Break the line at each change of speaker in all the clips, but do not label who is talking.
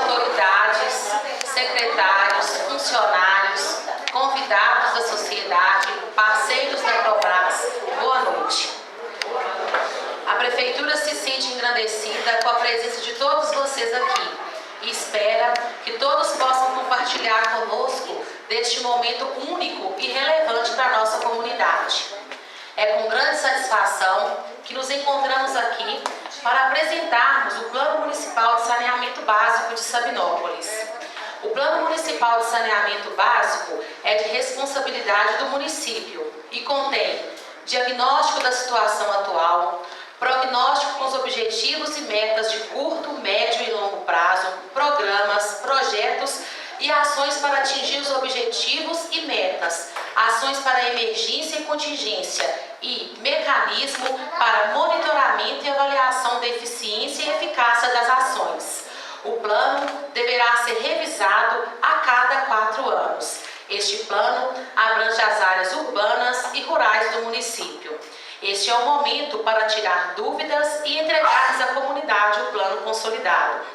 autoridades, secretários, funcionários, convidados da sociedade, parceiros da Probras, boa noite. A Prefeitura se sente engrandecida com a presença de todos vocês aqui e espera que todos possam compartilhar conosco deste momento único e relevante para a nossa comunidade. É com grande satisfação que nos encontramos aqui para apresentarmos o Plano Municipal de Saneamento Básico de Sabinópolis. O Plano Municipal de Saneamento Básico é de responsabilidade do município e contém diagnóstico da situação atual, prognóstico com os objetivos e metas de curto, médio e longo prazo, programas, projetos e ações para atingir os objetivos e metas, ações para emergência e contingência e mecanismo para monitoramento e avaliação da eficiência e eficácia das ações. O plano deverá ser revisado a cada 4 anos. Este plano abrange as áreas urbanas e rurais do município. Este é o momento para tirar dúvidas e entregar à comunidade o plano consolidado.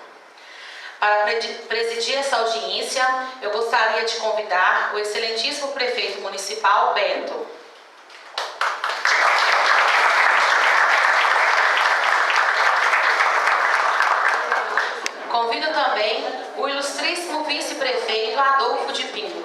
Para presidir essa audiência, eu gostaria de convidar o excelentíssimo prefeito municipal, Beto. Convido também o ilustríssimo vice-prefeito Adolfo de Pinho.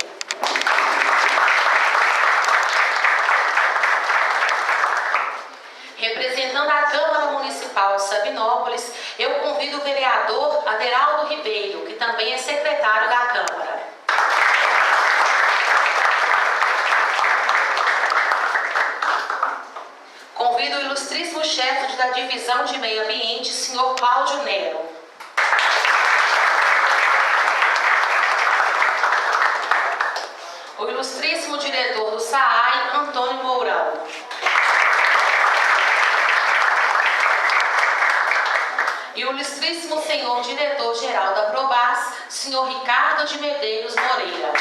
Representando a Câmara Municipal de Sabinópolis, eu convido o vereador Aderaldo Ribeiro, que também é secretário da Câmara. Convido o ilustríssimo chefe da Divisão de Meio Ambiente, senhor Cláudio Nero. O ilustríssimo diretor do SAAI, Antônio Mourão. E o ilustríssimo senhor diretor-geral da Probras, senhor Ricardo de Medeiros Moreira.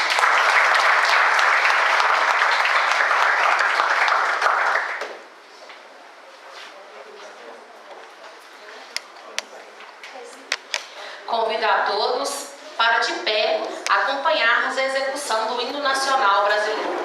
Convido a todos para, de pé, acompanharmos a execução do hino nacional brasileiro.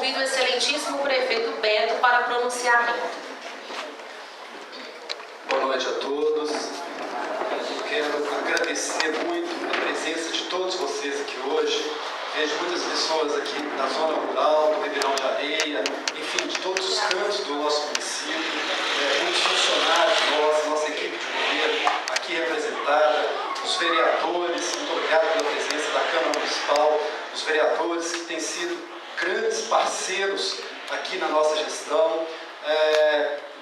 convido o excelentíssimo prefeito Beto para pronunciamento.
Boa noite a todos. Eu quero agradecer muito a presença de todos vocês aqui hoje. Vejo muitas pessoas aqui da zona rural, do Ribeirão de Areia, enfim, de todos os cantos do nosso município. Muitos funcionários nossos, nossa equipe de governo aqui representada, os vereadores, muito obrigado pela presença da Câmara Municipal, os vereadores que têm sido grandes parceiros aqui na nossa gestão.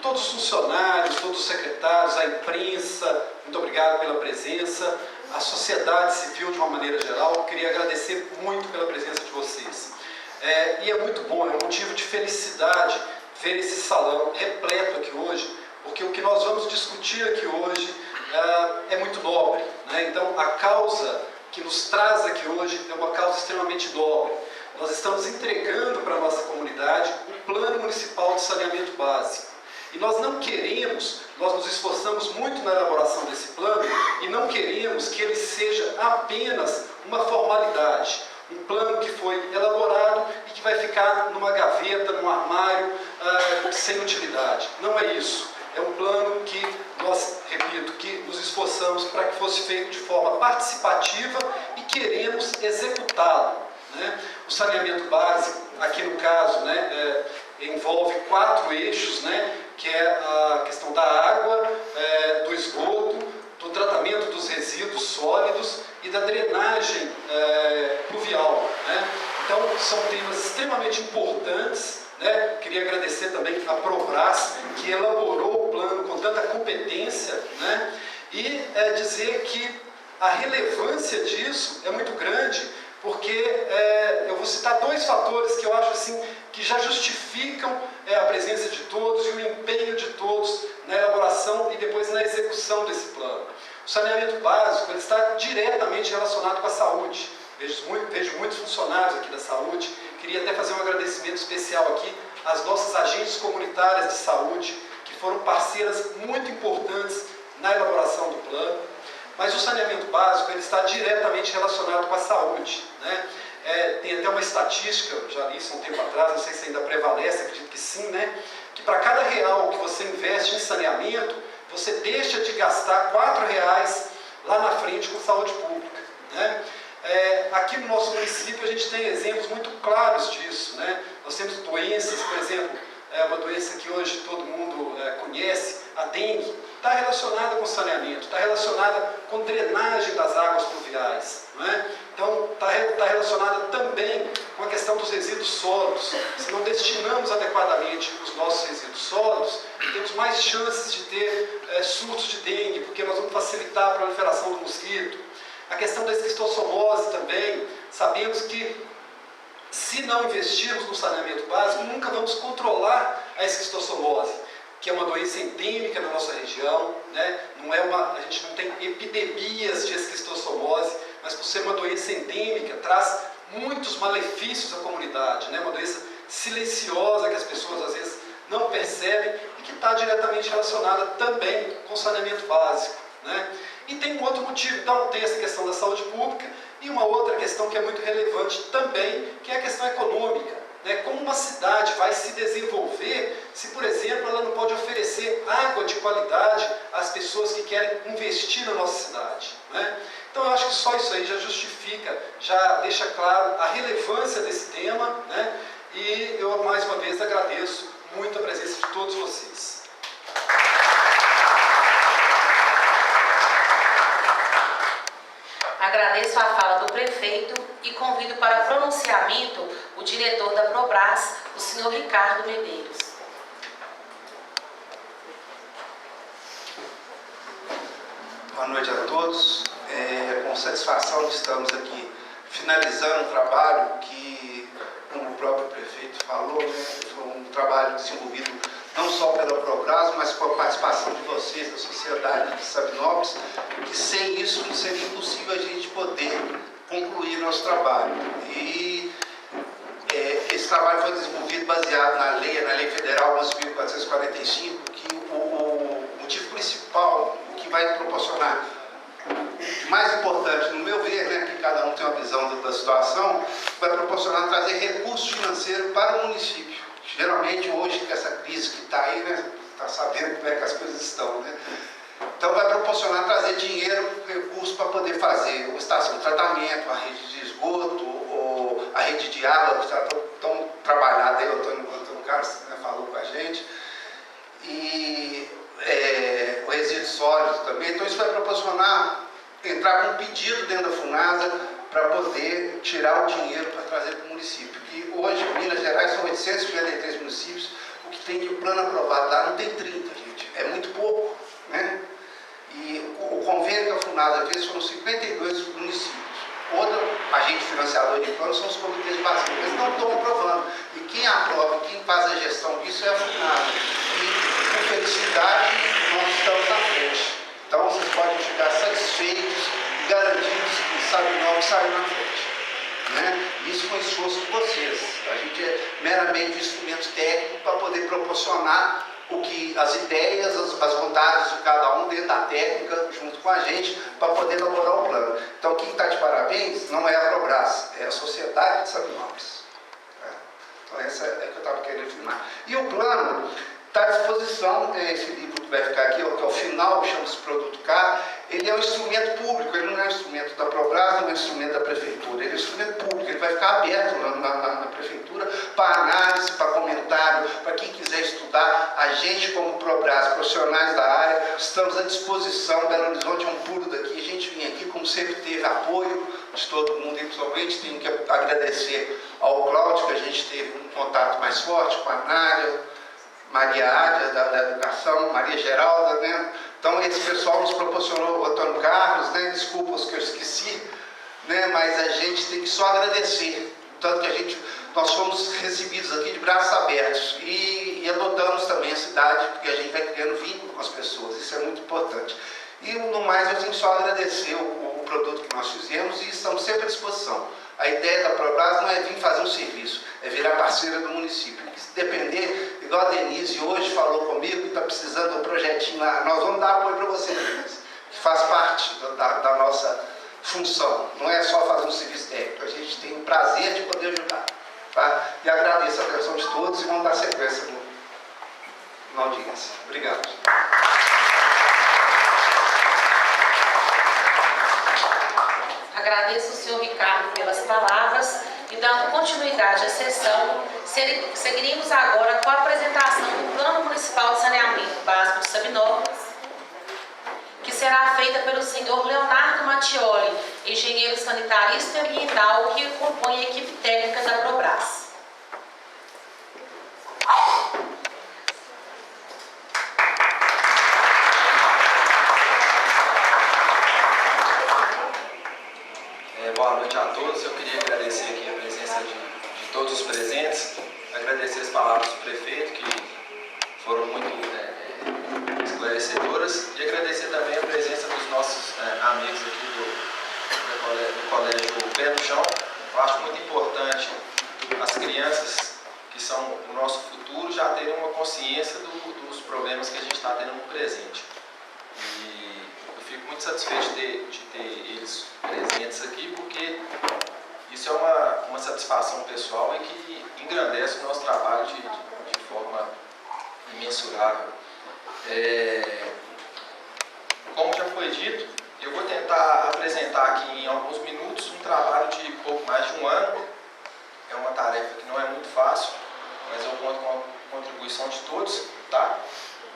Todos os funcionários, todos os secretários, a imprensa, muito obrigado pela presença, a sociedade civil de uma maneira geral, queria agradecer muito pela presença de vocês. E é muito bom, é um motivo de felicidade ver esse salão repleto aqui hoje, porque o que nós vamos discutir aqui hoje é muito nobre, né? Então, a causa que nos traz aqui hoje é uma causa extremamente nobre. Nós estamos entregando para a nossa comunidade um plano municipal de saneamento básico. E nós não queremos, nós nos esforçamos muito na elaboração desse plano e não queremos que ele seja apenas uma formalidade. Um plano que foi elaborado e que vai ficar numa gaveta, num armário, sem utilidade. Não é isso. É um plano que nós, repito, que nos esforçamos para que fosse feito de forma participativa e queremos executá-lo, né? O saneamento básico, aqui no caso, né, envolve 4 eixos, né, que é a questão da água, do esgoto, do tratamento dos resíduos sólidos e da drenagem pluvial, né? Então, são temas extremamente importantes, né? Queria agradecer também a Probras, que elaborou o plano com tanta competência, né? E dizer que a relevância disso é muito grande, porque eu vou citar 2 fatores que eu acho assim, que já justificam a presença de todos e o empenho de todos na elaboração e depois na execução desse plano. O saneamento básico ele está diretamente relacionado com a saúde. Vejo muitos funcionários aqui da saúde. Queria até fazer um agradecimento especial aqui às nossas agentes comunitárias de saúde, que foram parceiras muito importantes na elaboração do plano. Mas o saneamento básico ele está diretamente relacionado com a saúde, né? Tem até uma estatística, eu já li isso um tempo atrás, não sei se ainda prevalece, acredito que sim, né? Que para cada real que você investe em saneamento, você deixa de gastar R$4 lá na frente com saúde pública, né? Aqui no nosso município a gente tem exemplos muito claros disso, né? Nós temos doenças, por exemplo, uma doença que hoje todo mundo conhece, a dengue, está relacionada com saneamento, está relacionada com drenagem das águas pluviais, não é? Então, está relacionada também com a questão dos resíduos sólidos. Se não destinamos adequadamente os nossos resíduos sólidos, temos mais chances de ter surtos de dengue, porque nós vamos facilitar a proliferação do mosquito. A questão da esquistossomose também, sabemos que se não investirmos no saneamento básico, nunca vamos controlar a esquistossomose, que é uma doença endêmica na nossa região, né? A gente não tem epidemias de esquistossomose, mas por ser uma doença endêmica, traz muitos malefícios à comunidade, né? Uma doença silenciosa que as pessoas às vezes não percebem e que está diretamente relacionada também com o saneamento básico, né? E tem um outro motivo, então tem essa questão da saúde pública e uma outra questão que é muito relevante também, que é a questão econômica, né? Como uma cidade vai se desenvolver se, por exemplo, ela não pode oferecer água de qualidade às pessoas que querem investir na nossa cidade, né? Então eu acho que só isso aí já justifica, já deixa claro a relevância desse tema, né? E eu mais uma vez agradeço muito a presença de todos vocês.
Agradeço a fala do prefeito e convido para pronunciamento o diretor da Probras, o senhor Ricardo Medeiros.
Boa noite a todos. Com satisfação estamos aqui finalizando um trabalho que, como o próprio prefeito falou, né, foi um trabalho desenvolvido não só pela Probras, mas com a participação de vocês, da sociedade de Sabinópolis, que sem isso não seria impossível a gente poder concluir nosso trabalho. E esse trabalho foi desenvolvido baseado na Lei Federal 11.445, que o motivo principal, o que vai proporcionar mais importante, no meu ver, né, que cada um tem uma visão da situação, vai proporcionar trazer recursos financeiros para o município. Geralmente, hoje, com essa crise que está aí, né, está sabendo como é que as coisas estão, né? Então, vai proporcionar trazer dinheiro, recursos para poder fazer a estação de tratamento, a rede de esgoto, ou a rede de água, que está tão trabalhada aí, o Antônio Carlos, né, falou com a gente, e o resíduo sólido também. Então, isso vai proporcionar entrar com um pedido dentro da FUNASA para poder tirar o dinheiro para trazer para o município. E hoje, em Minas Gerais, são 853 municípios, o que tem de plano aprovado lá não tem 30, gente. É muito pouco, né? E o convênio que a FUNASA fez foram 52 municípios. Outro agente financiador de plano são os comitês de vacina. Eles não estão aprovando. E quem aprova, quem faz a gestão disso é a FUNASA. E, com felicidade, nós estamos na frente. Então, vocês podem ficar satisfeitos e garantidos que Sabinov saiu na frente, né? Isso com o esforço de vocês. A gente é meramente um instrumento técnico para poder proporcionar o que as ideias, as vontades de cada um dentro da técnica, junto com a gente, para poder elaborar o plano. Então, quem está de parabéns não é a Probras, é a Sociedade de Sabinópolis. Então, essa é que eu estava querendo afirmar. E o plano está à disposição, esse livro que vai ficar aqui, que é o final, chama-se Produto K. Ele é um instrumento público, ele não é um instrumento da Probras, não é um instrumento da Prefeitura, ele é um instrumento público, ele vai ficar aberto na Prefeitura para análise, para comentário, para quem quiser estudar. A gente, como Probras, profissionais da área, estamos à disposição. Belo Horizonte é um pulo daqui, a gente vem aqui, como sempre teve apoio de todo mundo, e principalmente tenho que agradecer ao Cláudio, que a gente teve um contato mais forte com a Nádia, Maria Ádia, da Educação, Maria Geralda, né? Então, esse pessoal nos proporcionou, o Antônio Carlos, né? Desculpa os que eu esqueci, né? Mas a gente tem que só agradecer. Tanto que nós fomos recebidos aqui de braços abertos e adotamos também a cidade, porque a gente vai criando vínculo com as pessoas, isso é muito importante. E, no mais, eu tenho que só agradecer o produto que nós fizemos e estamos sempre à disposição. A ideia da Probras não é vir fazer um serviço, é virar parceira do município. Se depender, igual a Denise hoje falou comigo, que está precisando de um projetinho lá, nós vamos dar apoio para você, Denise, que faz parte da nossa função. Não é só fazer um serviço técnico, a gente tem o prazer de poder ajudar. Tá? E agradeço a atenção de todos e vamos dar sequência na audiência. Obrigado.
Agradeço ao senhor Ricardo pelas palavras e, dando continuidade à sessão, seguiríamos agora com a apresentação do Plano Municipal de Saneamento Básico de Sabinópolis, que será feita pelo senhor Leonardo Mattioli, engenheiro sanitarista e ambiental, que compõe a equipe técnica da Probras.
Boa noite a todos. Eu queria agradecer aqui a presença de todos os presentes, agradecer as palavras do prefeito, que foram muito esclarecedoras, e agradecer também a presença dos nossos amigos aqui do Colégio Pé no Chão. Eu acho muito importante as crianças, que são o nosso futuro, já terem uma consciência dos problemas que a gente está tendo no presente. E eu fico muito satisfeito de ter eles presentes aqui, porque isso é uma satisfação pessoal e que engrandece o nosso trabalho de forma imensurável. Como já foi dito, eu vou tentar apresentar aqui em alguns minutos um trabalho de pouco mais de um ano. É uma tarefa que não é muito fácil, mas eu conto com a contribuição de todos. Tá?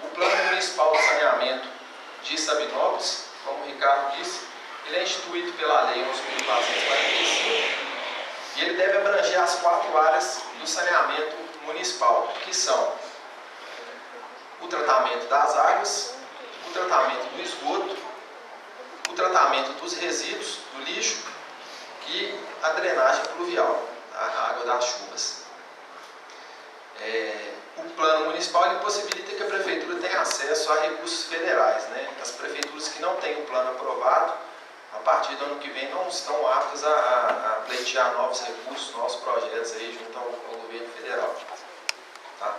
O Plano Municipal de Saneamento de Sabinópolis, como o Ricardo disse, ele é instituído pela Lei 11.445 e ele deve abranger as 4 áreas do saneamento municipal, que são o tratamento das águas, o tratamento do esgoto, o tratamento dos resíduos, do lixo e a drenagem pluvial, a água das chuvas. O plano municipal ele possibilita que a prefeitura tenha acesso a recursos federais, né? As prefeituras que não têm o plano aprovado, a partir do ano que vem, não estão aptas a pleitear novos recursos, novos projetos aí junto ao governo federal. Tá?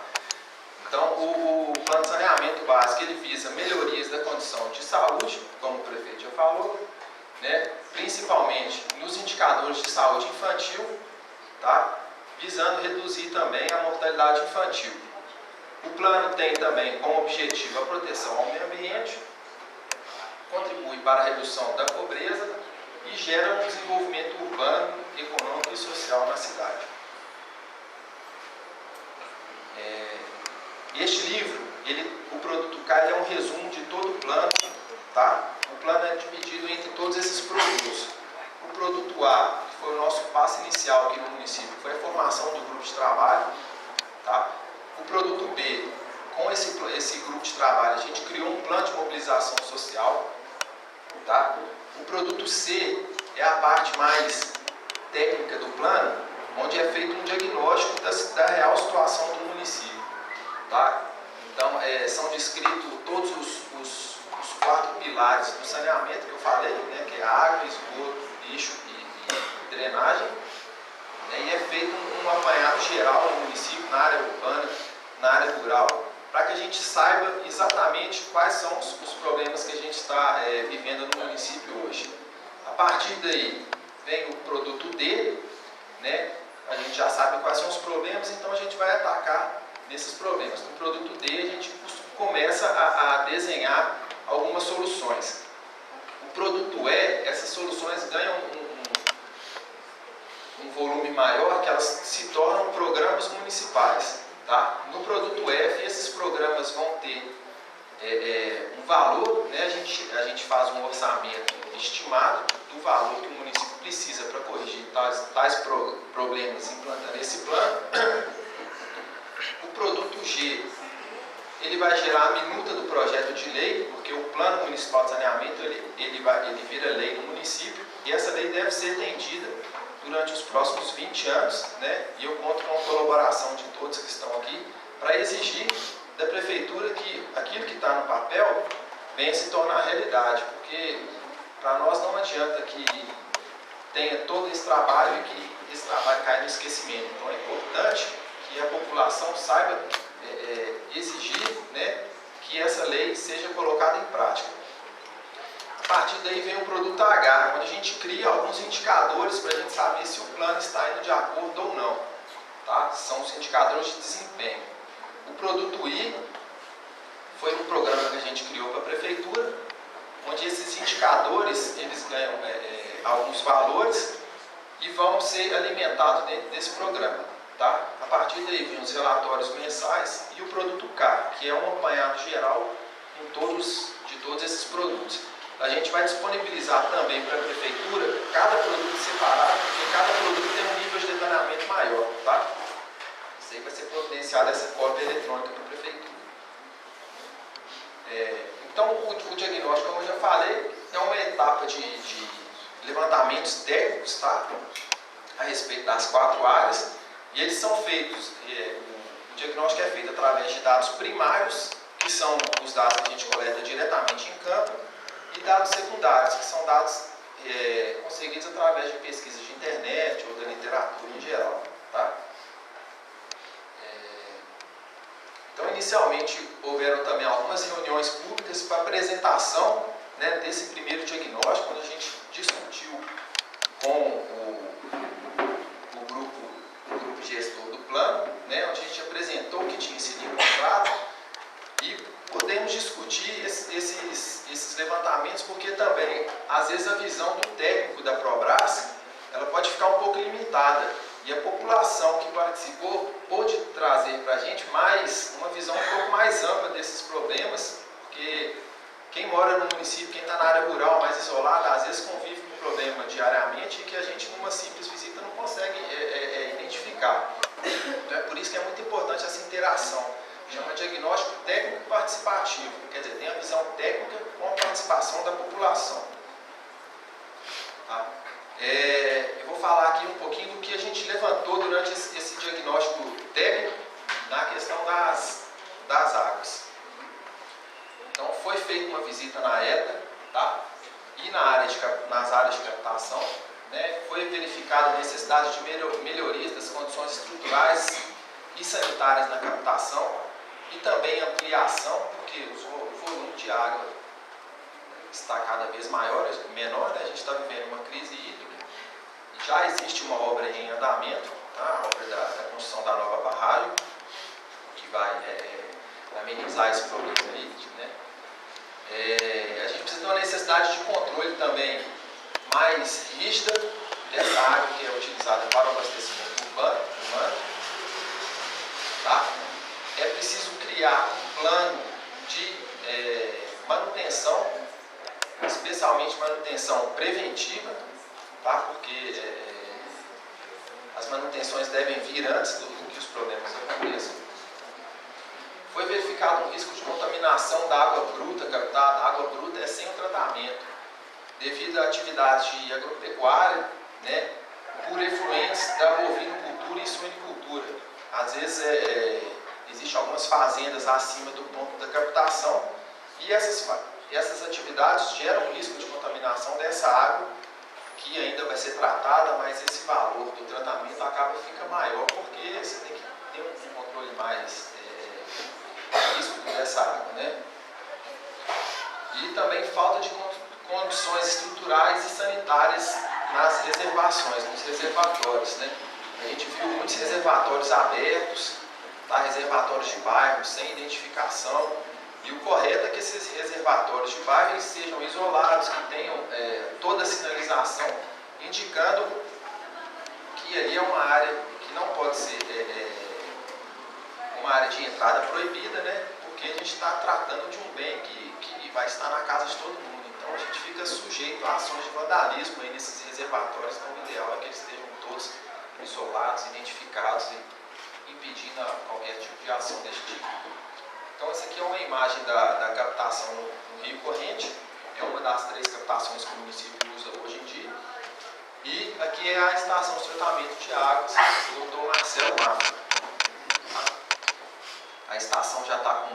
Então, o plano de saneamento básico ele visa melhorias da condição de saúde, como o prefeito já falou, né, principalmente nos indicadores de saúde infantil, tá, visando reduzir também a mortalidade infantil. O plano tem também como objetivo a proteção ao meio ambiente, contribui para a redução da pobreza e gera um desenvolvimento urbano, econômico e social na cidade. Este livro, o produto K, é um resumo de todo o plano, tá? O plano é dividido entre todos esses produtos. O produto A, que foi o nosso passo inicial aqui no município, foi a formação do grupo de trabalho, tá? O produto B, com esse grupo de trabalho, a gente criou um plano de mobilização social, tá? O produto C é a parte mais técnica do plano, onde é feito um diagnóstico da real situação do município. Tá? Então, são descritos todos os 4 pilares do saneamento que eu falei, né, que é água, esgoto, lixo e drenagem, né, e é feito um apanhado geral no município, na área urbana, na área rural, para que a gente saiba exatamente quais são os problemas que a gente está vivendo no município hoje. A partir daí, vem o produto D, né, a gente já sabe quais são os problemas, então a gente vai atacar nesses problemas. No produto D, a gente começa a desenhar algumas soluções. O produto E, essas soluções ganham um volume maior, que elas se tornam programas municipais. Tá? No produto F, esses programas vão ter um valor, né? A gente faz um orçamento estimado do valor que o município precisa para corrigir tais problemas implantando esse plano. O produto G, ele vai gerar a minuta do projeto de lei, porque o Plano Municipal de Saneamento ele vira lei no município, e essa lei deve ser atendida durante os próximos 20 anos, né? E eu conto com a colaboração de todos que estão aqui para exigir da Prefeitura que aquilo que está no papel venha se tornar realidade, porque para nós não adianta que tenha todo esse trabalho e que esse trabalho caia no esquecimento. Então é importante que a população saiba exigir, né, que essa lei seja colocada em prática. A partir daí vem o produto H, onde a gente cria alguns indicadores para a gente saber se o plano está indo de acordo ou não. Tá? São os indicadores de desempenho. O produto I foi um programa que a gente criou para a Prefeitura, onde esses indicadores eles ganham alguns valores e vão ser alimentados dentro desse programa. Tá? A partir daí vem os relatórios mensais e o produto K, que é um apanhado geral de todos esses produtos. A gente vai disponibilizar também para a Prefeitura cada produto separado, porque cada produto tem um nível de detalhamento maior. Tá? Isso aí vai ser providenciado essa cópia eletrônica para a Prefeitura. Então, o diagnóstico, como eu já falei, é uma etapa de levantamentos técnicos, tá? A respeito das 4 áreas. E eles são feitos, o diagnóstico é feito através de dados primários, que são os dados que a gente coleta diretamente em campo, e dados secundários, que são dados conseguidos através de pesquisas de internet ou da literatura em geral. Tá? Então, inicialmente, houveram também algumas reuniões públicas para apresentação, né, desse primeiro diagnóstico, onde a gente discutiu com o grupo gestor do plano, né, onde a gente apresentou o que tinha sido encontrado e podemos discutir esses levantamentos, porque também, às vezes, a visão do técnico da Probras, ela pode ficar um pouco limitada, e a população que participou pôde trazer para a gente uma visão um pouco mais ampla desses problemas, porque quem mora no município, quem está na área rural mais isolada, às vezes convive com o problema diariamente e que a gente, numa simples visita, não consegue identificar. Então é por isso que é muito importante essa interação. Chama diagnóstico técnico participativo, quer dizer, tem a visão técnica com a participação da população. Tá? Eu vou falar aqui um pouquinho do que a gente levantou durante esse diagnóstico técnico na questão das águas. Então foi feita uma visita na ETA, tá? E nas áreas de captação, né? Foi verificada a necessidade de melhorias das condições estruturais e sanitárias na captação e também ampliação, porque o volume de água está cada vez menor, né? A gente está vivendo uma crise hídrica. Já existe uma obra em andamento, tá? A obra da construção da nova barragem, que vai amenizar esse problema aí, né? A gente precisa ter uma necessidade de controle também mais rígida dessa água que é utilizada para o abastecimento urbano. Tá? É preciso criar um plano de manutenção, especialmente manutenção preventiva, tá? Porque as manutenções devem vir antes do que os problemas aconteçam. Foi verificado um risco de contaminação da água bruta captada. A água bruta é sem o tratamento, devido à atividade de agropecuária, né, por efluentes da bovinocultura e suinicultura. Às vezes existem algumas fazendas acima do ponto da captação e essas atividades geram risco de contaminação dessa água, que ainda vai ser tratada, mas esse valor do tratamento fica maior, porque você tem que ter um controle mais risco dessa água, né? E também falta de condições estruturais e sanitárias nas reservações, nos reservatórios, né? A gente viu muitos reservatórios abertos, tá? Reservatórios de bairro sem identificação, e o correto é que esses reservatórios de bairro eles sejam isolados, que tenham toda a sinalização indicando que ali é uma área que não pode ser uma área de entrada proibida, né? Porque a gente está tratando de um bem que vai estar na casa de todo mundo. Então a gente fica sujeito a ações de vandalismo aí nesses reservatórios. Então o ideal é que eles estejam todos isolados, identificados e impedindo qualquer tipo de ação desse tipo. Então essa aqui é uma imagem da captação no Rio Corrente. É uma das 3 captações que o município usa hoje em dia. E aqui é a estação de tratamento de águas do Dr. Marcelo Mafra. A estação já está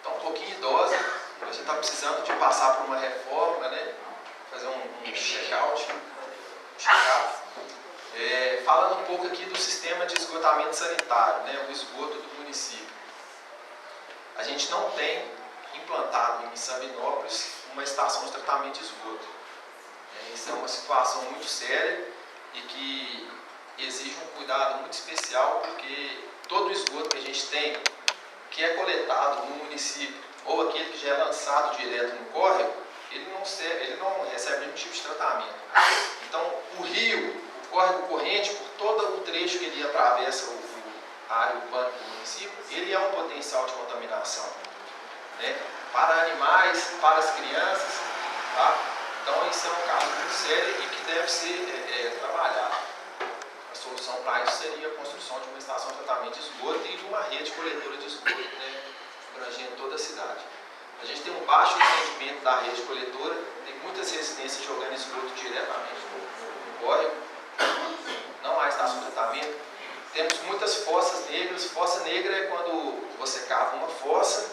um pouquinho idosa, a gente está precisando de passar por uma reforma, né? Fazer um check-out. Falando um pouco aqui do sistema de esgotamento sanitário, né? O esgoto do município. A gente não tem implantado em Sabinópolis uma estação de tratamento de esgoto. Isso é uma situação muito séria e que exige um cuidado muito especial, porque todo o esgoto que a gente tem, que é coletado no município, ou aquele que já é lançado direto no córrego, ele não recebe nenhum tipo de tratamento. Então, o rio, o córrego corrente, por todo o trecho que ele atravessa a área urbana do município, ele é um potencial de contaminação, né? Para animais, para as crianças, tá? Então, isso é um caso muito sério e que deve ser trabalhado. A solução para isso seria a construção de uma estação de tratamento de esgoto e de uma rede coletora de esgoto, né, abrangendo toda a cidade. A gente tem um baixo rendimento da rede coletora, tem muitas residências jogando esgoto diretamente no córrego, não há estação de tratamento. Temos muitas fossas negras. Fossa negra é quando você cava uma fossa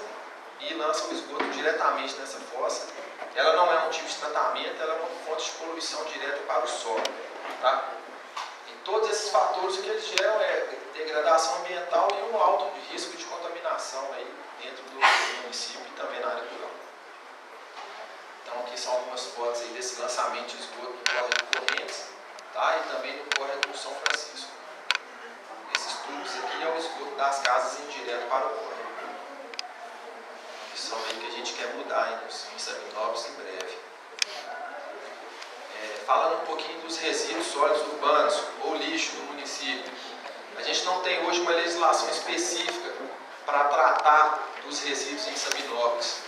e lança o esgoto diretamente nessa fossa. Ela não é um tipo de tratamento, ela é uma fonte de poluição direta para o solo, tá? Todos esses fatores que eles geram é degradação ambiental e um alto risco de contaminação aí dentro do município e também na área rural. Então aqui são algumas fotos aí desse lançamento de esgoto no córrego Correntes, tá? E também no córrego São Francisco. Esses tubos aqui é o esgoto das casas indo direto para o córrego. Isso é aí que a gente quer mudar em Sabinópolis em breve. Falando um pouquinho dos resíduos sólidos urbanos ou lixo do município. A gente não tem hoje uma legislação específica para tratar dos resíduos em Sabinópolis.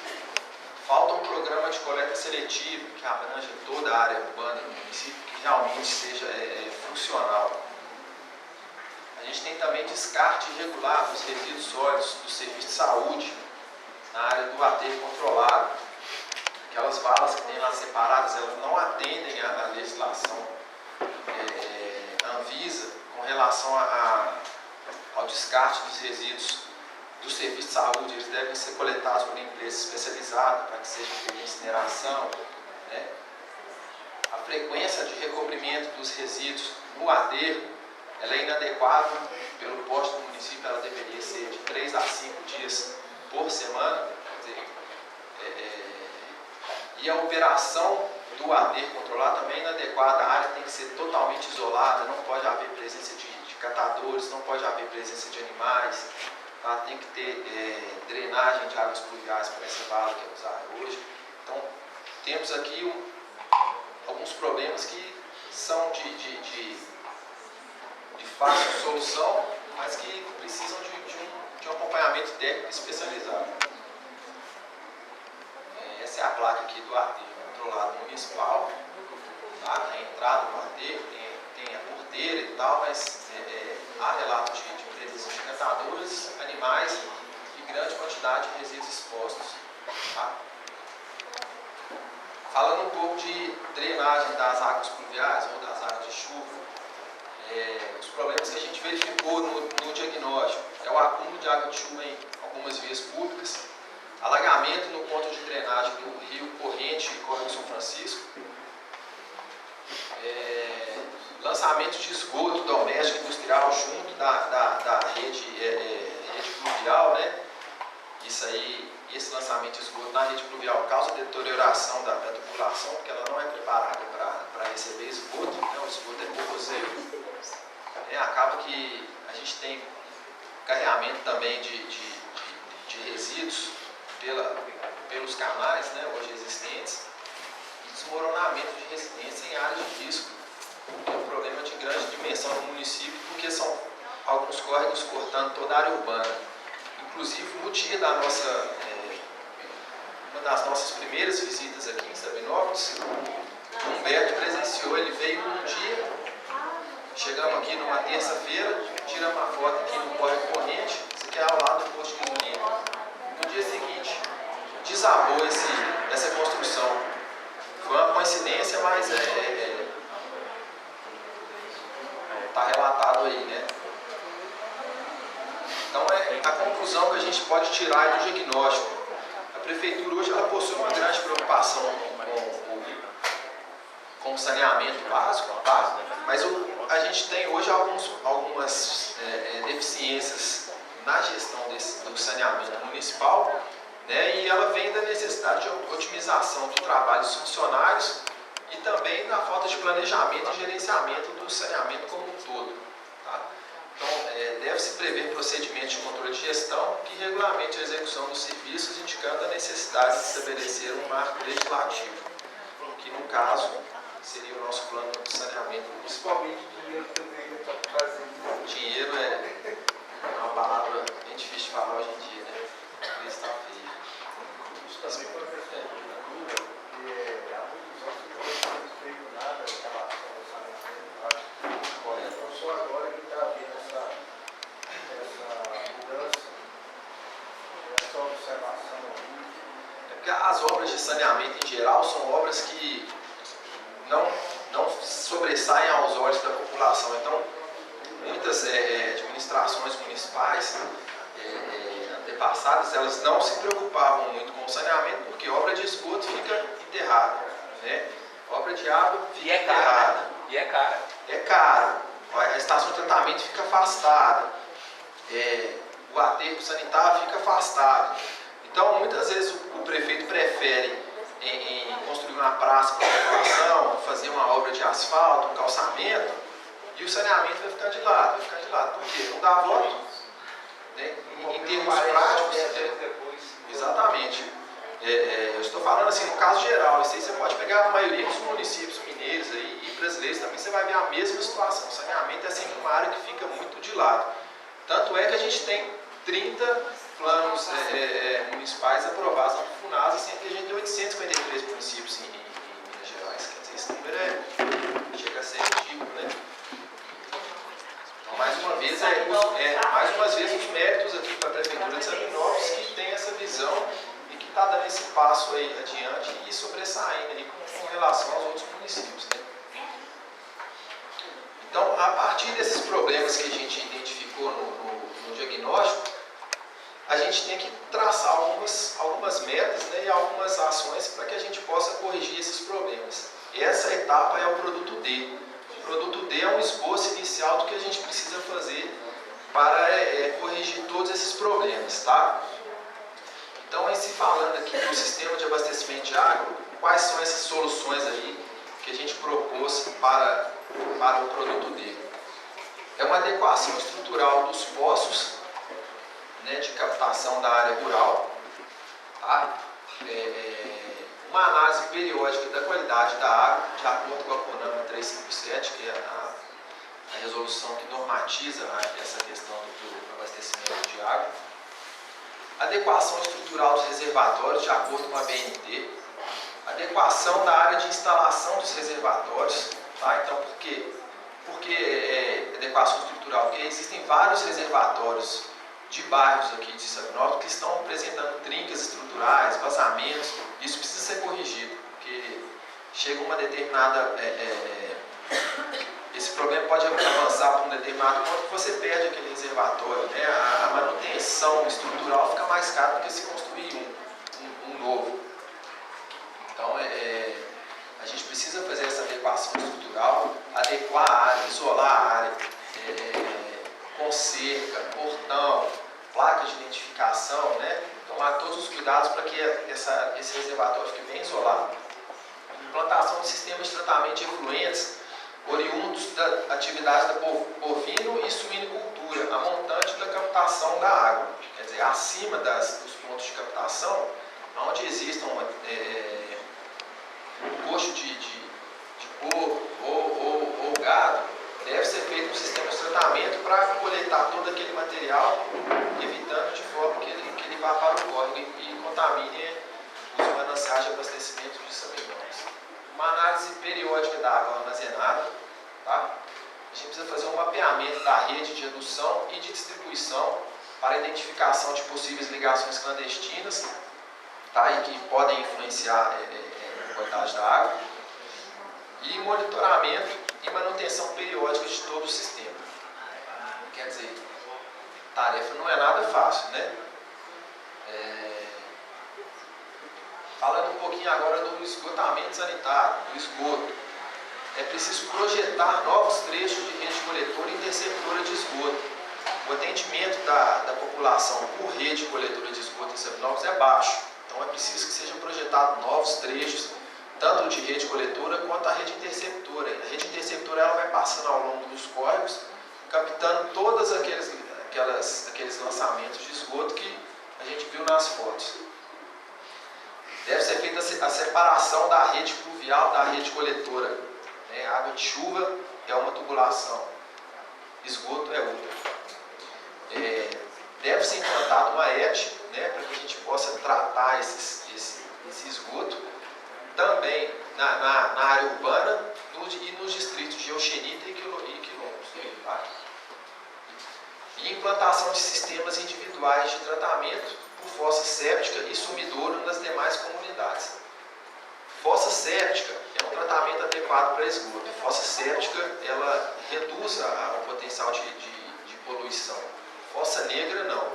Falta um programa de coleta seletiva que abranja toda a área urbana do município, que realmente seja funcional. A gente tem também descarte irregular dos resíduos sólidos do serviço de saúde na área do aterro controlado. Aquelas valas que tem lá separadas, elas não atendem à legislação Anvisa com relação ao descarte dos resíduos do serviço de saúde. Eles devem ser coletados por empresas especializadas para que seja feita incineração, né? A frequência de recobrimento dos resíduos no aterro, ela é inadequada. Pelo posto do município, ela deveria ser de 3 a 5 dias por semana. E E a operação do aterro controlado também é inadequada, a área tem que ser totalmente isolada, não pode haver presença de catadores, não pode haver presença de animais, tá? Tem que ter drenagem de águas pluviais para essa vala que é usada hoje. Então, temos aqui alguns problemas que são de fácil solução, mas que precisam de um acompanhamento técnico especializado. Essa é a placa aqui do aterro controlado municipal, tá? A entrada do aterro, tem a porteira e tal, mas há relatos de presença de catadores, animais e grande quantidade de resíduos expostos. Tá? Falando um pouco de drenagem das águas pluviais ou das águas de chuva, os problemas que a gente verificou no diagnóstico é o acúmulo de água de chuva em algumas vias públicas, alagamento no ponto de drenagem do rio Corrente e Córrego São Francisco, lançamento de esgoto doméstico e industrial junto da rede pluvial, né? Esse lançamento de esgoto na rede pluvial causa deterioração da tubulação, porque ela não é preparada para receber esgoto, né? O esgoto é corrosivo. Acaba que a gente tem carregamento também de resíduos pelos canais, né, hoje existentes, e desmoronamento de residências em áreas de risco. É um problema de grande dimensão no município, porque são alguns córregos cortando toda a área urbana. Inclusive, no dia da uma das nossas primeiras visitas aqui em Sabinópolis, o Humberto presenciou, ele veio num dia, chegamos aqui numa terça-feira, tiramos uma foto aqui no Córrego Corrente, isso aqui é ao lado do posto de gasolina. No dia seguinte, desabou essa construção. Foi uma coincidência, mas está relatado aí, né? Então, a conclusão que a gente pode tirar do diagnóstico. A Prefeitura hoje ela possui uma grande preocupação com o saneamento básico, tá? Mas a gente tem hoje algumas deficiências na gestão do saneamento municipal, né? E ela vem da necessidade de otimização do trabalho dos funcionários e também da falta de planejamento e gerenciamento do saneamento como um todo. Tá? Então, deve-se prever procedimentos de controle de gestão que regulamente a execução dos serviços, indicando a necessidade de estabelecer um marco legislativo, que no caso seria o nosso plano de saneamento municipal.
Principalmente dinheiro também para fazer.
Dinheiro é uma palavra bem difícil de falar hoje em dia, né? Por isso está feio.
Isso também foi uma questão de dúvida, porque há muitos anos que não foi feito nada em relação ao saneamento. Então, só agora que está havendo essa mudança, essa observação.
É porque as obras de saneamento em geral são obras que não sobressaem aos olhos da população. Então, muitas administrações municipais antepassadas, elas não se preocupavam muito com o saneamento, porque obra de esgoto fica enterrada, né? Obra de água fica enterrada.
Né? E é cara.
É caro. A estação de tratamento fica afastada. O aterro sanitário fica afastado. Então, muitas vezes o prefeito prefere em construir uma praça para a população, fazer uma obra de asfalto, um calçamento, e o saneamento vai ficar de lado. Por quê? Não dá voto. Né? Em termos práticos, exatamente. Eu estou falando assim, no caso geral, isso aí você pode pegar a maioria dos municípios mineiros aí, e brasileiros também, você vai ver a mesma situação. O saneamento é sempre uma área que fica muito de lado. Tanto é que a gente tem 30 planos municipais aprovados na FUNASA, sendo que a gente tem 853 municípios em Minas Gerais. Quer dizer, esse número chega a ser ridículo, né? Então, mais uma vez, os méritos aqui para a Prefeitura de Sabinópolis, que tem essa visão e que está dando esse passo aí adiante e sobressaindo aí com relação aos outros municípios, né? Então, a partir desses problemas que a gente identificou no diagnóstico, a gente tem que traçar algumas metas, né, e algumas ações para que a gente possa corrigir esses problemas. Essa etapa é o produto D. O produto D é um esboço inicial do que a gente precisa fazer para corrigir todos esses problemas, tá? Então, se falando aqui do sistema de abastecimento de água, quais soluções aí que a gente propôs para o produto dele. É uma adequação estrutural dos poços, né, de captação da área rural, tá? Uma análise periódica da qualidade da água, de acordo com a CONAMA 357, que é a resolução que normatiza essa questão do abastecimento de água. Adequação estrutural dos reservatórios, de acordo com a BNT. Adequação da área de instalação dos reservatórios. Tá? Então, por que adequação estrutural? Porque existem vários reservatórios de bairros aqui de Sabinópolis que estão apresentando trincas estruturais, vazamentos. Isso precisa ser corrigido, porque chega uma determinada... esse problema pode avançar para um determinado ponto que você perde aquele reservatório, né? A manutenção estrutural fica mais cara do que se construir um novo. Então, a gente precisa fazer essa adequação estrutural, adequar a área, isolar a área, com cerca, portão, placa de identificação, né? Tomar todos os cuidados para que esse reservatório fique bem isolado. Implantação de sistemas de tratamento de efluentes oriundos da atividade da bovino e suinicultura, a montante da captação da água. Quer dizer, acima dos pontos de captação, onde existam coxo de porco ou gado, deve ser feito um sistema de tratamento para coletar todo aquele material, evitando de forma que ele vá para o córrego e contamine os mananciais de abastecimento de Sabinópolis. Uma análise periódica da água armazenada, tá? A gente precisa fazer um mapeamento da rede de adução e de distribuição para a identificação de possíveis ligações clandestinas, tá? E que podem influenciar a qualidade da água. E monitoramento e manutenção periódica de todo o sistema. Quer dizer, tarefa não é nada fácil, né? Falando um pouquinho agora do esgotamento sanitário, do esgoto. É preciso projetar novos trechos de rede coletora e interceptora de esgoto. O atendimento da população por rede coletora de esgoto em Sabinópolis é baixo. Então é preciso que sejam projetados novos trechos, tanto de rede coletora quanto a rede interceptora. A rede interceptora ela vai passando ao longo dos córregos, captando todos aqueles lançamentos de esgoto que a gente viu nas fotos. Deve ser feita a separação da rede pluvial da rede coletora. Né? Água de chuva é uma tubulação, esgoto é outra. Deve ser implantada uma ET, né, para que a gente possa tratar esse esgoto, também na área urbana e nos distritos de Euxenita e Quilombos. Tá? E implantação de sistemas individuais de tratamento por fossa séptica e sumidouro nas demais comunidades. Fossa séptica é um tratamento adequado para esgoto. Fossa séptica ela reduz o potencial de poluição. Fossa negra não.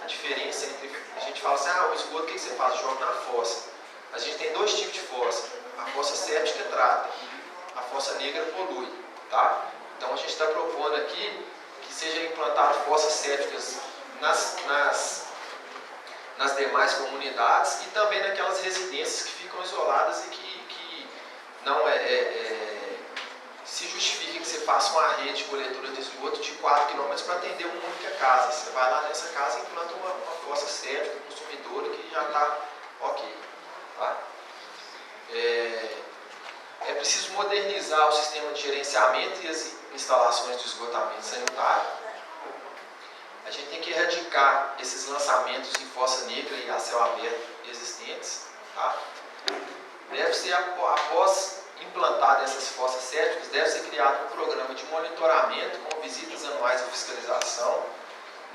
A diferença entre... A gente fala assim, o esgoto, o que você faz? Joga na fossa. A gente tem dois tipos de fossa. A fossa séptica trata, a fossa negra polui. Tá? Então a gente está propondo aqui que seja implantado fossas sépticas nas demais comunidades e também naquelas residências que ficam isoladas e que não se justifica que você faça uma rede coletora de esgoto de 4 km para atender uma única casa. Você vai lá nessa casa e implanta uma fossa séptica, um sumidouro que já está ok. Tá? É preciso modernizar o sistema de gerenciamento e as instalações de esgotamento sanitário. A gente tem que erradicar esses lançamentos em fossa negra e a céu aberto existentes. Tá? Deve ser, após implantar essas fossas sépticas, deve ser criado um programa de monitoramento com visitas anuais e fiscalização.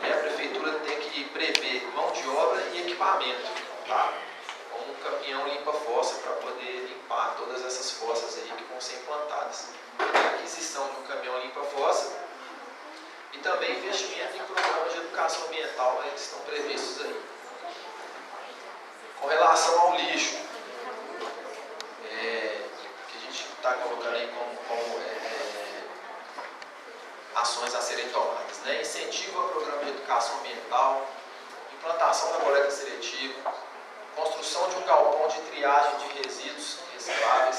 E a prefeitura tem que prever mão de obra e equipamento, tá? Como um caminhão limpa-fossa para poder limpar todas essas fossas aí que vão ser implantadas. A aquisição de um caminhão limpa-fossa e também investimento em programas de educação ambiental, né, que estão previstos aí. Com relação ao lixo, que a gente está colocando aí como ações a serem tomadas, né? Incentivo ao programa de educação ambiental, implantação da coleta seletiva, construção de um galpão de triagem de resíduos recicláveis,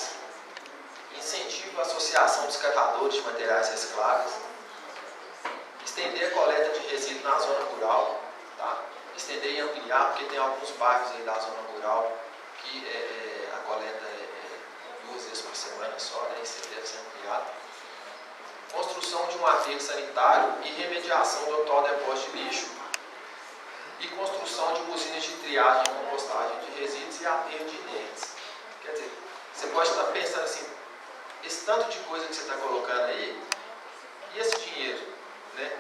credenciação dos catadores de materiais recicláveis, estender a coleta de resíduos na zona rural, tá? Estender e ampliar, porque tem alguns bairros aí da zona rural que a coleta é 2 vezes por semana só, né? Isso deve ser ampliado. Construção de um aterro sanitário e remediação do atual depósito de lixo e construção de usinas de triagem e compostagem de resíduos e aterro de inertes. Quer dizer, você pode estar pensando assim, esse tanto de coisa que você está colocando aí, e esse dinheiro, né?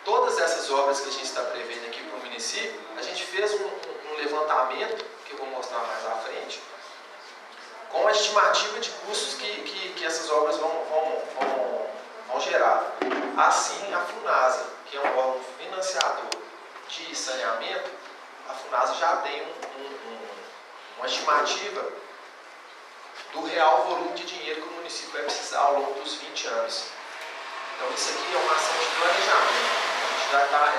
Todas essas obras que a gente está prevendo aqui para o município, a gente fez um levantamento, que eu vou mostrar mais à frente, com a estimativa de custos que essas obras vão gerar. Assim, a FUNASA, que é um órgão financiador de saneamento, a FUNASA já tem uma estimativa do real volume de dinheiro que o município vai precisar ao longo dos 20 anos. Então, isso aqui é uma ação de planejamento. A gente já está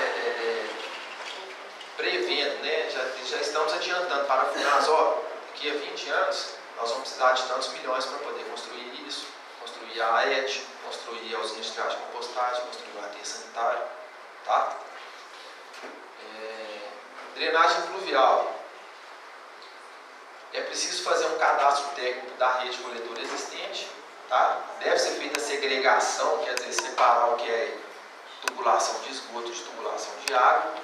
prevendo, né? Já estamos adiantando para a FUNASA, ó, daqui a 20 anos, nós vamos precisar de tantos milhões para poder construir isso, construir a AET, construir a usina de triagem e compostagem, construir o aterro sanitário, tá? Drenagem fluvial. É preciso fazer um cadastro técnico da rede coletora existente, tá? Deve ser feita a segregação, quer dizer, separar o que é tubulação de esgoto de tubulação de água.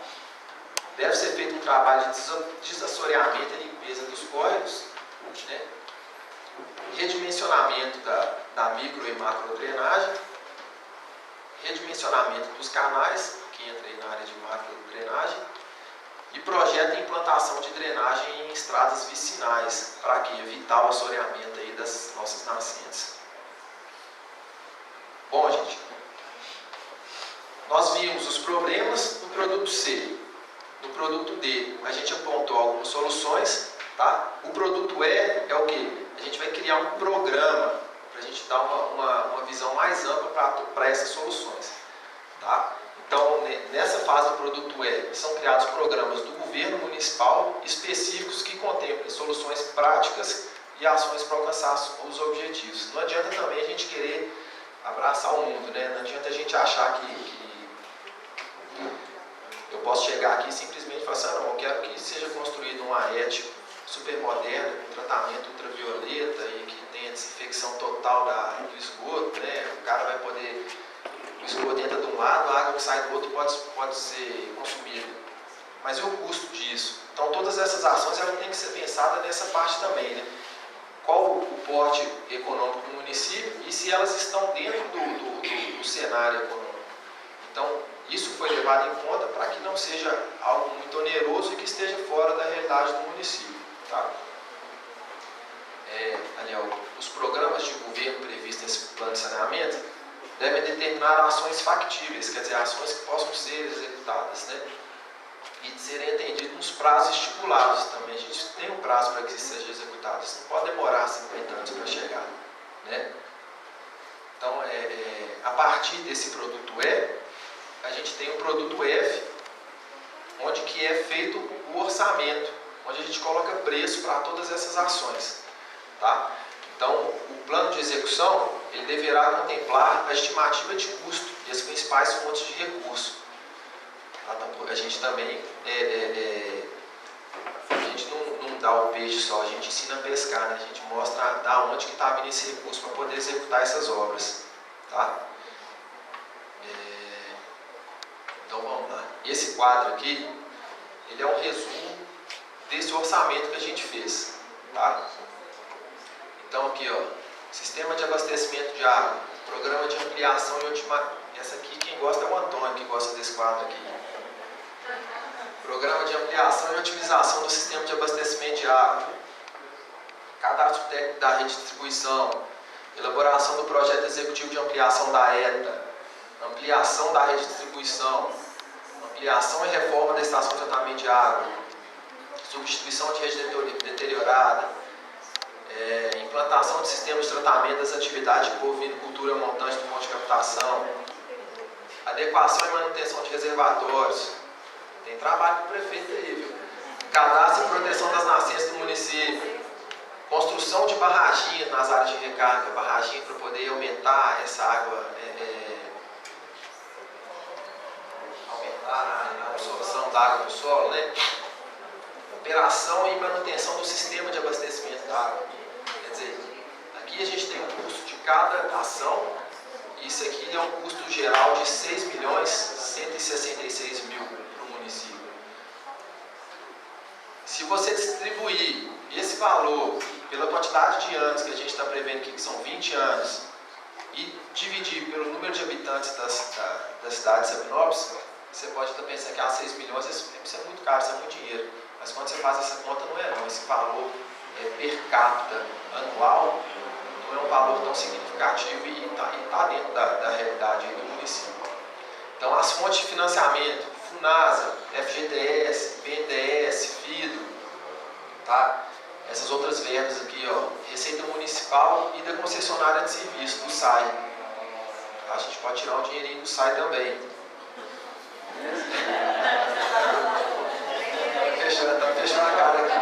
Deve ser feito um trabalho de desassoreamento e limpeza dos córregos, né? Redimensionamento da micro e macro drenagem, redimensionamento dos canais, que entra aí na área de macro drenagem, e projeto de implantação de drenagem em estradas vicinais, para que evitar o assoreamento aí das nossas nascentes. Bom, gente, nós vimos os problemas no produto C. No produto D, a gente apontou algumas soluções, tá? O produto E é o quê? A gente vai criar um programa para a gente dar uma visão mais ampla para essas soluções, tá? Então, nessa fase do produto E, são criados programas do governo municipal específicos que contemplem soluções práticas e ações para alcançar os objetivos. Não adianta também a gente querer abraçar o mundo, né? Não adianta a gente achar que eu posso chegar aqui e simplesmente falar assim, não, eu quero que seja construído uma AET super moderna, com tratamento ultravioleta e que tenha desinfecção total do esgoto, né? O cara vai poder, o esgoto entra de um lado, a água que sai do outro pode ser consumida. Mas e o custo disso? Então todas essas ações elas têm que ser pensadas nessa parte também, né? Qual o porte econômico do município e se elas estão dentro do cenário econômico. Então, isso foi levado em conta para que não seja algo muito oneroso e que esteja fora da realidade do município. Tá? Os programas de governo previstos nesse plano de saneamento devem determinar ações factíveis, quer dizer, ações que possam ser executadas, né? E de serem atendidas nos prazos estipulados também. A gente tem um prazo para que isso seja executado, isso não pode demorar 50 anos para chegar, né? Então, a partir desse produto E, a gente tem o produto F, onde que é feito o orçamento, onde a gente coloca preço para todas essas ações, tá? Então, o plano de execução, ele deverá contemplar a estimativa de custo e as principais fontes de recurso. Tá? Então, a gente também, a gente não dá o peixe só, a gente ensina a pescar, né? A gente mostra da onde que está vindo esse recurso para poder executar essas obras, tá? Então vamos lá. Esse quadro aqui, ele é um resumo desse orçamento que a gente fez, tá? Então aqui, ó, sistema de abastecimento de água, programa de ampliação e otimização. Essa aqui quem gosta é o Antônio, que gosta desse quadro aqui. Programa de ampliação e otimização do sistema de abastecimento de água. Cadastro técnico da rede de distribuição. Elaboração do projeto executivo de ampliação da ETA. Ampliação da rede de distribuição, ampliação e reforma da estação de tratamento de água, substituição de rede deteriorada, implantação de sistemas de tratamento das atividades de bovinocultura montante do monte de captação, adequação e manutenção de reservatórios. Tem trabalho com o prefeito aí, viu? Cadastro e proteção das nascentes do município, Construção de barraginhas nas áreas de recarga, barraginha para poder aumentar essa água, aumentar a absorção da água do solo, né? Operação e manutenção do sistema de abastecimento da água. Quer dizer, aqui a gente tem um custo de cada ação, e isso aqui é um custo geral de 6.166.000 para o município. Se você distribuir esse valor pela quantidade de anos que a gente está prevendo aqui, que são 20 anos, e dividir pelo número de habitantes da cidade de Sabinópolis, você pode estar pensando que 6 milhões, isso é muito caro, isso é muito dinheiro. Mas quando você faz essa conta, não é não. Esse valor per capita anual não é um valor tão significativo e está dentro da realidade do município. Então, as fontes de financiamento, FUNASA, FGTS, BNDES, FIDO, tá? Essas outras verbas aqui, ó, Receita Municipal e da concessionária de serviço, do SAI. A gente pode tirar um dinheirinho do SAI também. Tá fechando a cara aqui.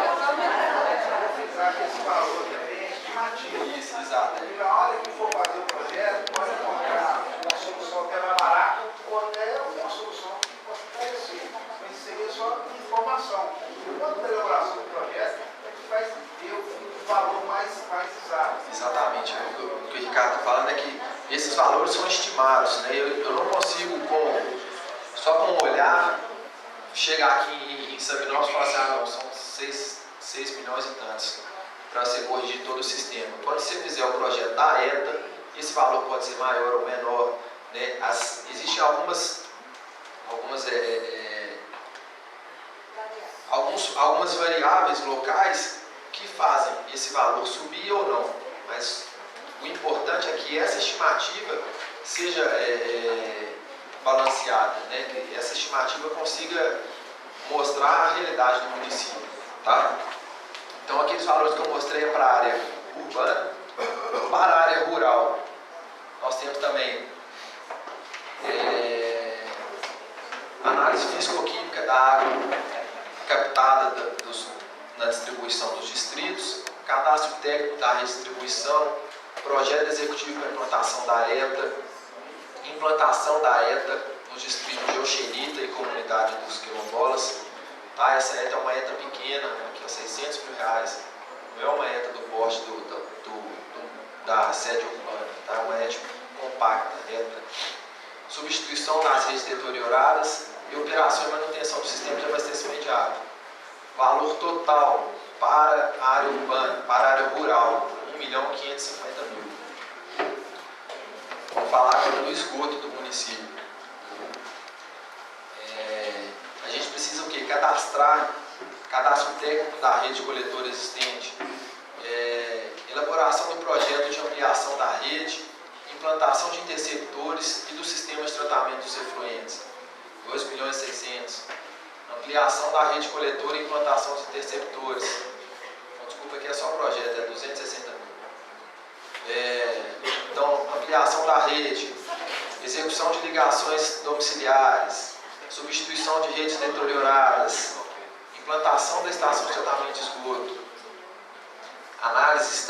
Esse valor também é estimativo.
Isso, exato.
E na hora que for fazer o projeto, pode encontrar uma solução que é mais barata ou até uma solução que possa parecer. Mas isso seria só informação. Enquanto a elaboração do projeto, a gente vai ter o valor mais exato.
Exatamente. O que o Ricardo está falando é que esses valores são estimados, né? Eu não consigo, só com um olhar, chegar aqui em Sabinópolis e falar assim, não, são 6 milhões e tantos para você corrigir todo o sistema. Quando você fizer o projeto da ETA, esse valor pode ser maior ou menor, né? Existem algumas variáveis locais que fazem esse valor subir ou não, mas o importante é que essa estimativa seja balanceada, né? Que essa estimativa consiga mostrar a realidade do município, tá? Então, aqueles valores que eu mostrei é para a área urbana. Para a área rural, nós temos também análise físico-química da água captada na distribuição dos distritos, cadastro técnico da redistribuição, projeto executivo para implantação da ETA, implantação da ETA nos distritos de Oxenita e comunidade dos quilombolas. Tá? Essa ETA é uma ETA pequena, aqui é R$600 mil, não é uma ETA do porte da sede urbana, tá? É uma ETA compacta, ETA. Substituição das redes deterioradas e operação e manutenção do sistema de abastecimento de água. Valor total para a área urbana, para a área rural, R$1.550.000. Vamos falar agora do esgoto do município. A gente precisa o quê? Cadastro técnico da rede coletora existente, elaboração do projeto de ampliação da rede, implantação de interceptores e do sistema de tratamento dos efluentes, R$2.600.000. Ampliação da rede coletora e implantação dos interceptores. Desculpa, aqui é só o projeto, é R$260.000. Então, ampliação da rede, execução de ligações domiciliares, substituição de redes deterioradas, implantação da estação de tratamento de esgoto, análise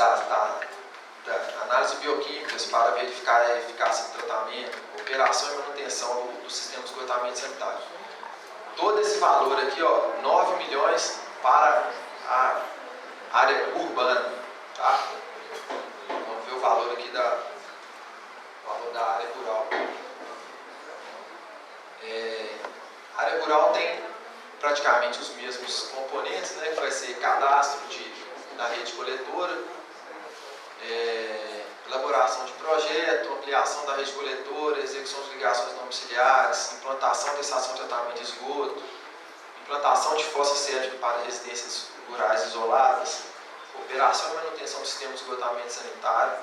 bioquímicas para verificar a eficácia do tratamento, operação e manutenção do sistema de esgotamento sanitário. Todo esse valor aqui, ó, 9 milhões para a área urbana, tá? Vamos ver o valor aqui da área rural. A área rural tem praticamente os mesmos componentes, né? Que vai ser cadastro da rede coletora, elaboração de projeto, ampliação da rede coletora, execução de ligações domiciliares, implantação da estação de tratamento de esgoto, implantação de fossa séptica para residências rurais isoladas, operação e manutenção do sistema de esgotamento sanitário,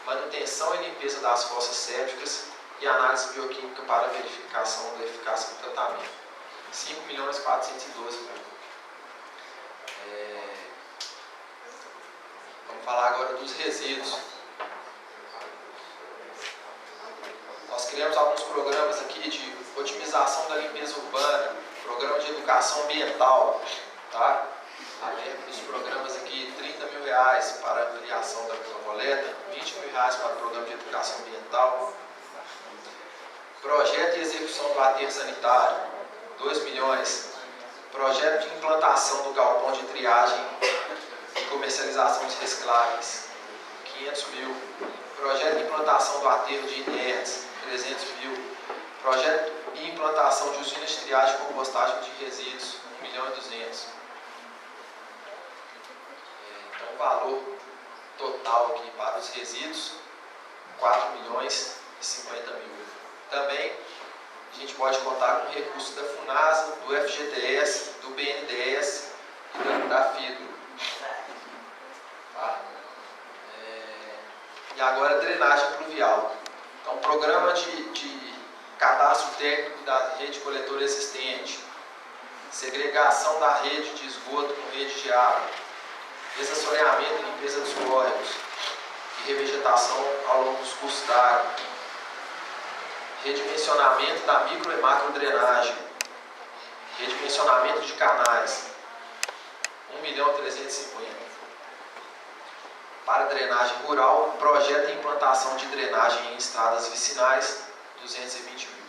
manutenção e limpeza das fossas sépticas e análise bioquímica para verificação da eficácia do tratamento. R$5.412.000. Vamos falar agora dos resíduos. Nós criamos alguns programas aqui de otimização da limpeza urbana, programa de educação ambiental, tá? Os programas aqui, R$30 mil para a ampliação da coleta, R$20 mil para o programa de educação ambiental. Projeto e execução do aterro sanitário, R$2 milhões. Projeto de implantação do galpão de triagem e comercialização de recicláveis, R$500 mil. Projeto de implantação do aterro de inertes, R$300 mil. Projeto e implantação de usinas de triagem e compostagem de resíduos, R$1.200.000. Então, o valor total aqui para os resíduos, R$4.050.000. Também, a gente pode contar com recursos da FUNASA, do FGTS, do BNDES e da FIDRO. Tá? E agora, drenagem pluvial. Então, programa de cadastro técnico da rede coletora existente, segregação da rede de esgoto com rede de água, desassoreamento e limpeza dos córregos e revegetação ao longo dos cursos d'água, redimensionamento da micro e macro drenagem, redimensionamento de canais, R$1.350.000. Para drenagem rural, projeto e implantação de drenagem em estradas vicinais, R$220.000.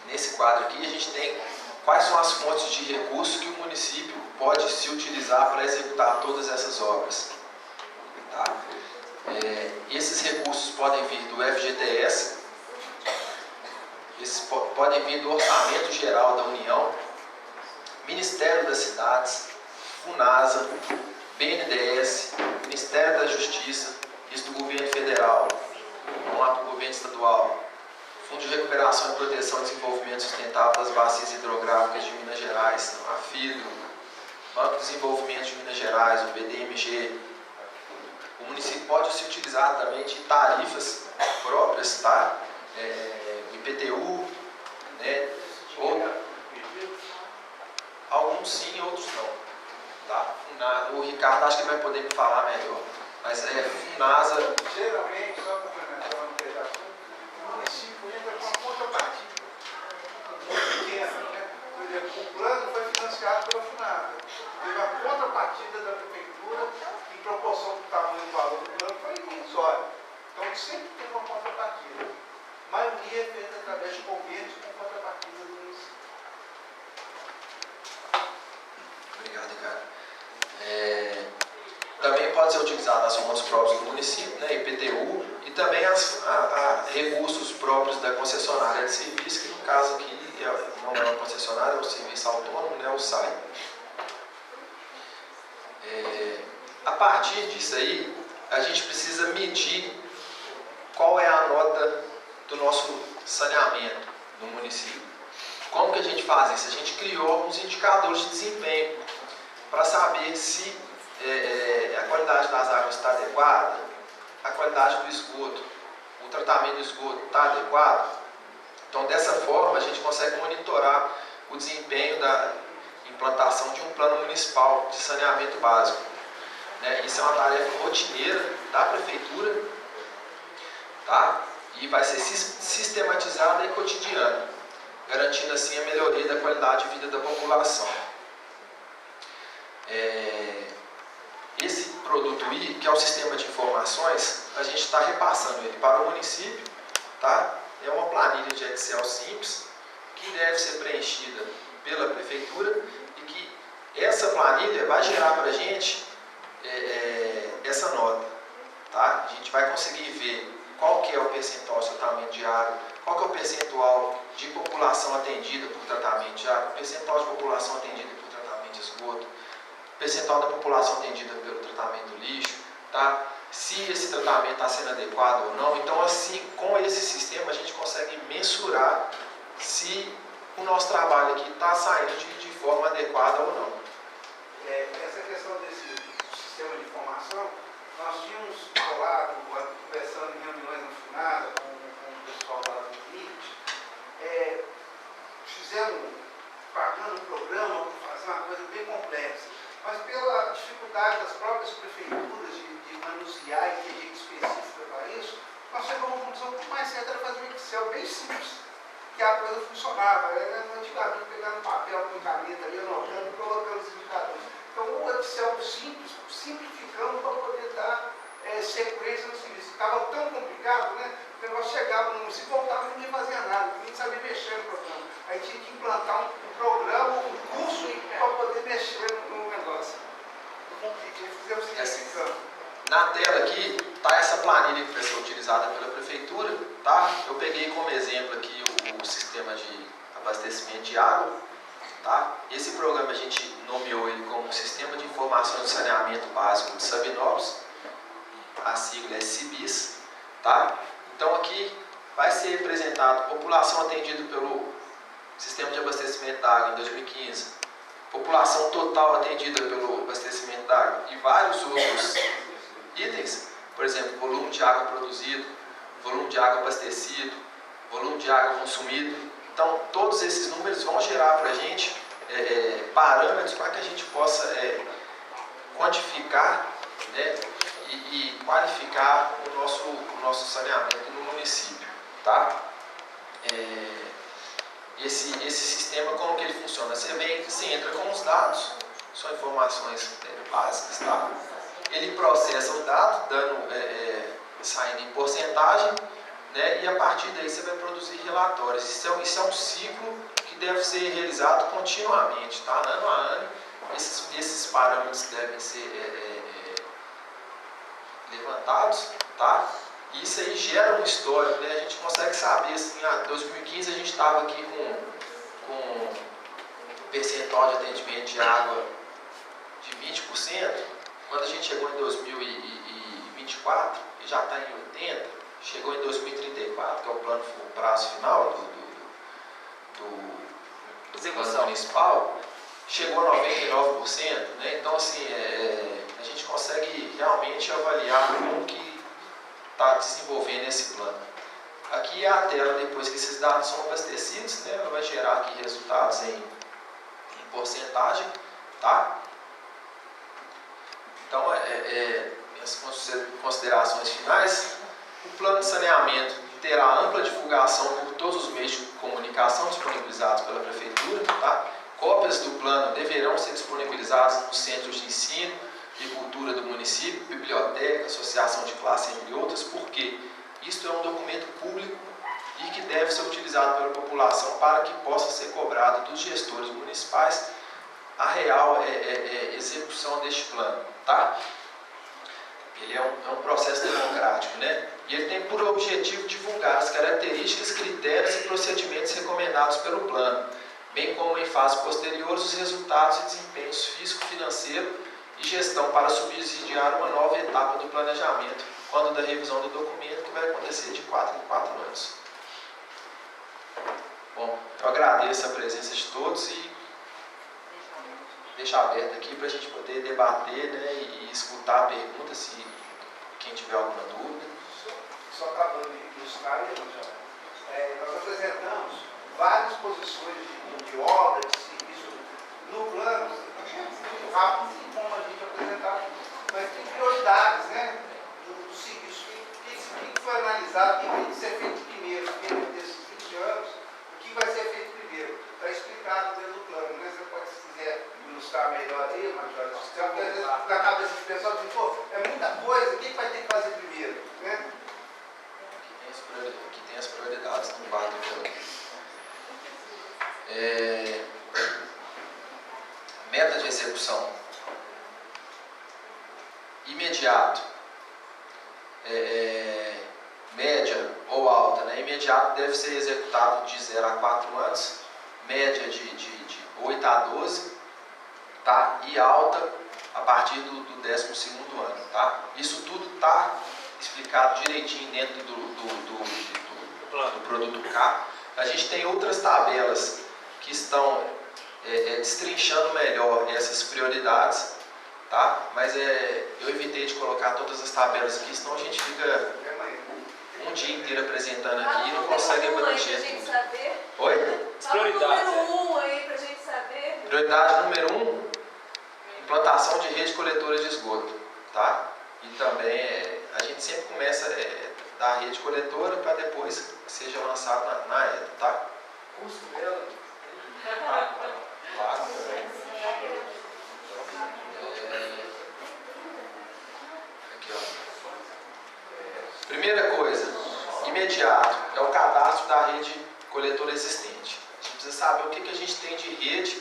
Nesse quadro aqui a gente tem quais são as fontes de recursos que o município pode se utilizar para executar todas essas obras. Tá? Esses recursos podem vir do FGTS, esses podem vir do Orçamento Geral da União, Ministério das Cidades, FUNASA, BNDES, Ministério da Justiça, isso do Governo Federal, vamos lá para o Governo Estadual, Fundo de Recuperação e Proteção e Desenvolvimento Sustentável das Bacias Hidrográficas de Minas Gerais, a FIDRO, Banco de Desenvolvimento de Minas Gerais, o BDMG. O município pode se utilizar também de tarifas próprias, tá? IPTU, né? Alguns sim, outros não. Tá? O Ricardo acho que vai poder me falar melhor. Mas FUNASA.
Geralmente, só complementando uma pedaço, o município entra com uma contrapartida pequena, né? Por exemplo, o plano foi financiado pela FUNASA. Teve uma contrapartida da prefeitura em proporção do tamanho do valor do plano, foi irrisório. Então, sempre tem uma contrapartida. A maioria é feita através de convênios com contrapartida do município.
Obrigado, Ricardo. Também pode ser utilizado as fontes próprias do município, né, IPTU, e também recursos próprios da concessionária de serviço, que no caso aqui não é uma concessionária, é um serviço autônomo, né, o SAI. A partir disso aí, a gente precisa medir qual é a nota do nosso saneamento no município. Como que a gente faz isso? A gente criou alguns indicadores de desempenho para saber se a qualidade das águas está adequada, a qualidade do esgoto, o tratamento do esgoto está adequado. Então, dessa forma, a gente consegue monitorar o desempenho da implantação de um plano municipal de saneamento básico. Isso é uma tarefa rotineira da prefeitura, tá? E vai ser sistematizada e cotidiana, garantindo assim a melhoria da qualidade de vida da população. Esse produto I, que é o sistema de informações, a gente está repassando ele para o município, tá? É uma planilha de Excel simples que deve ser preenchida pela prefeitura e que essa planilha vai gerar para a gente essa nota, tá? A gente vai conseguir ver qual que é o percentual de tratamento de água, qual que é o percentual de população atendida por tratamento de água, percentual de população atendida por tratamento de esgoto, percentual da população atendida pelo tratamento do lixo, tá? Se esse tratamento está sendo adequado ou não. Então, assim, com esse sistema a gente consegue mensurar se o nosso trabalho aqui está saindo de forma adequada ou não.
Essa questão desse sistema de informação, nós tínhamos falado, conversando em reuniões na FUNASA com o pessoal lá do DIT, fizemos, pagando um programa para fazer uma coisa bem complexa, mas pela dificuldade das próprias prefeituras de manusear e ter gente específica para isso, nós chegamos a uma conclusão que o mais certo era fazer um Excel bem simples, que a coisa funcionava. Antigamente pegando papel com caneta ali, anotando, colocando os indicadores. Então o Excel simples, simplificamos para poder dar sequência no serviço. Estava tão complicado, né? O negócio chegava no município, voltava e ninguém fazia nada, ninguém sabia mexer no programa. Aí tinha que implantar um programa, um curso para poder mexer no negócio. Fizemos isso.
Na tela aqui está essa planilha que vai ser utilizada pela prefeitura, tá? Eu peguei como exemplo aqui o sistema de abastecimento de água, tá? Esse programa a gente nomeou ele como Sistema de Informação de Saneamento Básico de Sabinópolis, a sigla é SIBIS, tá? Então aqui vai ser apresentado população atendida pelo Sistema de Abastecimento da Água em 2015, população total atendida pelo abastecimento da água e vários outros itens, por exemplo, volume de água produzido, volume de água abastecido, volume de água consumido. Então, todos esses números vão gerar para a gente parâmetros para que a gente possa quantificar, né, e qualificar o nosso saneamento no município. Tá? Esse sistema, como que ele funciona? Você entra com os dados, são informações básicas, tá? Ele processa o dado, saindo em porcentagem, né? E a partir daí você vai produzir relatórios. Isso é um ciclo que deve ser realizado continuamente, tá? Ano a ano, esses parâmetros devem ser levantados, tá? E isso aí gera um histórico, né? A gente consegue saber, assim, em 2015 a gente estava aqui com um percentual de atendimento de água de 20%, quando a gente chegou em 2024, e já está em 80%, chegou em 2034, que é o prazo final do plano municipal, chegou a 99%, né? Então, assim, a gente consegue realmente avaliar como que está desenvolvendo esse plano. Aqui é a tela depois que esses dados são abastecidos, né? Ela vai gerar aqui resultados em porcentagem, tá? Então, minhas considerações finais: o plano de saneamento terá ampla divulgação por todos os meios de comunicação disponibilizados pela prefeitura, tá? Cópias do plano deverão ser disponibilizadas nos centros de ensino e cultura do município, biblioteca, associação de classe, entre outras, porque isto é um documento público e que deve ser utilizado pela população para que possa ser cobrado dos gestores municipais a real execução deste plano, tá? Ele é um processo democrático, né? E ele tem por objetivo divulgar as características, critérios e procedimentos recomendados pelo plano, bem como em fase posteriores os resultados e desempenhos físico-financeiro e gestão para subsidiar uma nova etapa do planejamento, quando da revisão do documento, que vai acontecer de 4 em 4 anos. Bom, eu agradeço a presença de todos e deixo aberto aqui para a gente poder debater, né, e escutar perguntas, se quem tiver alguma dúvida.
Só acabando de ilustrar, nós apresentamos várias posições de obra, de serviço no plano, muito rápido, como a gente apresentar, mas tem prioridades, né, do serviço. O que foi analisado, o que tem que ser feito primeiro, dentro desses 20 anos, o que vai ser feito primeiro. Está explicado dentro do plano, né? Você pode, se quiser ilustrar melhor aí, Major, porque às vezes na cabeça do pessoal diz, pô, é muita coisa, o que vai ter que fazer primeiro, né?
Aqui tem as prioridades do quadro plano. Meta de execução. Imediato. Média ou alta, né? Imediato deve ser executado de 0 a 4 anos, média de 8 a 12, tá? E alta a partir do 12º ano, tá? Isso tudo está explicado direitinho dentro do produto K. A gente tem outras tabelas que estão destrinchando melhor essas prioridades, tá? Mas eu evitei de colocar todas as tabelas aqui, senão a gente fica um dia inteiro apresentando aqui e não consegue abranger tudo. Oi?
Prioridade. Número 1 aí pra gente saber.
Prioridade número 1, implantação de rede coletora de esgoto, tá? E também a gente sempre começa da rede coletora para depois que seja lançado na ETA, tá?
Custo dela?
Claro. Aqui, ó. Primeira coisa, imediato, é o cadastro da rede coletora existente. A gente precisa saber o que a gente tem de rede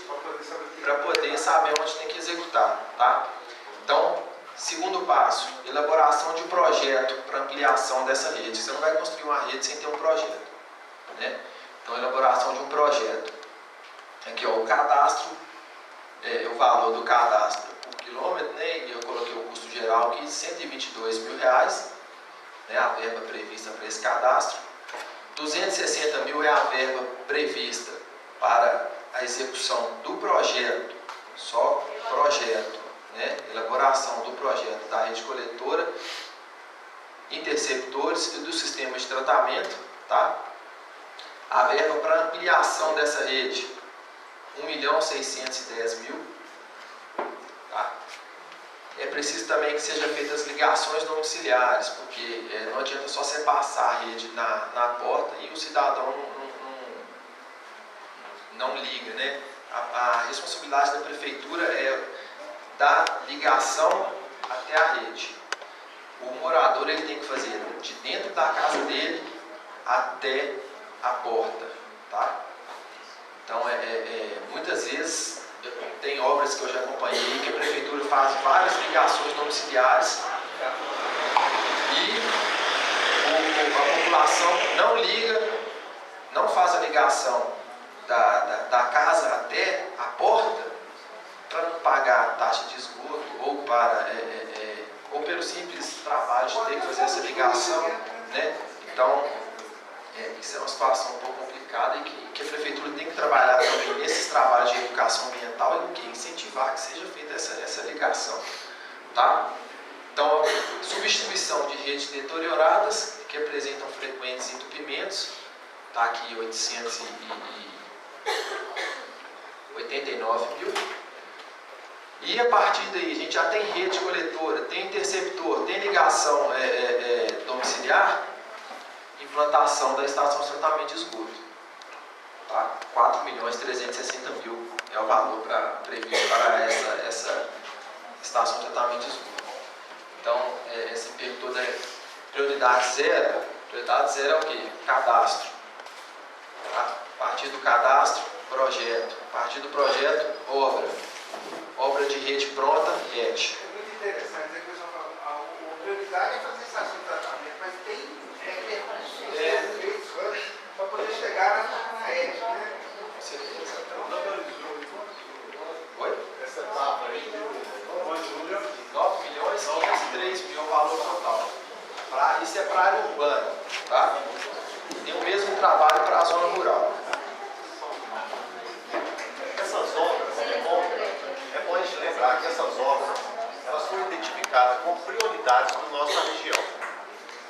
para poder saber onde tem que executar, tá? Então, segundo passo, elaboração de projeto para ampliação dessa rede. Você não vai construir uma rede sem ter um projeto, né? Então, elaboração de um projeto. Aqui, ó, o cadastro, o valor do cadastro por quilômetro, né? E eu coloquei o custo geral aqui, R$122 mil, né? A verba prevista para esse cadastro. 260 mil é a verba prevista para a execução do projeto, só projeto, né? Elaboração do projeto da rede coletora, interceptores e do sistema de tratamento, tá? A verba para ampliação dessa rede, R$1.610.000, tá? É preciso também que sejam feitas ligações domiciliares, porque não adianta só você passar a rede na porta e o cidadão não liga, né? A responsabilidade da prefeitura é dar ligação até a rede. O morador ele tem que fazer de dentro da casa dele até a porta, tá? Então, muitas vezes, tem obras que eu já acompanhei que a prefeitura faz várias ligações domiciliares e a população não liga, não faz a ligação da casa até a porta para não pagar taxa de esgoto ou pelo simples trabalho de ter que fazer essa ligação, né? Então, isso é uma situação um pouco complicada e que a prefeitura tem que trabalhar também nesses trabalhos de educação ambiental e que incentivar que seja feita essa ligação, tá? Então, substituição de redes deterioradas que apresentam frequentes entupimentos, tá aqui 889 mil. E a partir daí, a gente já tem rede coletora, tem interceptor, tem ligação domiciliar, implantação da estação de tratamento de esgoto. Tá? 4.360.000 é o valor previsto para essa estação de tratamento de esgoto. Então, você perguntou da prioridade zero. Prioridade zero é o quê? Cadastro. Tá? A partir do cadastro, projeto. A partir do projeto, obra. Obra de rede pronta, RET.
É muito interessante, é que eu só falo, a prioridade é fazer estação de tratamento, mas tem feitos antes para poder chegar na RET, né?
Com certeza.
Oi? Essa etapa aí,
9.503.000 o valor total. Isso é para a área urbana, tá? Tem o mesmo trabalho para a zona rural.
Essas obras, é bom a gente lembrar que essas obras, elas foram identificadas como prioridades da nossa região.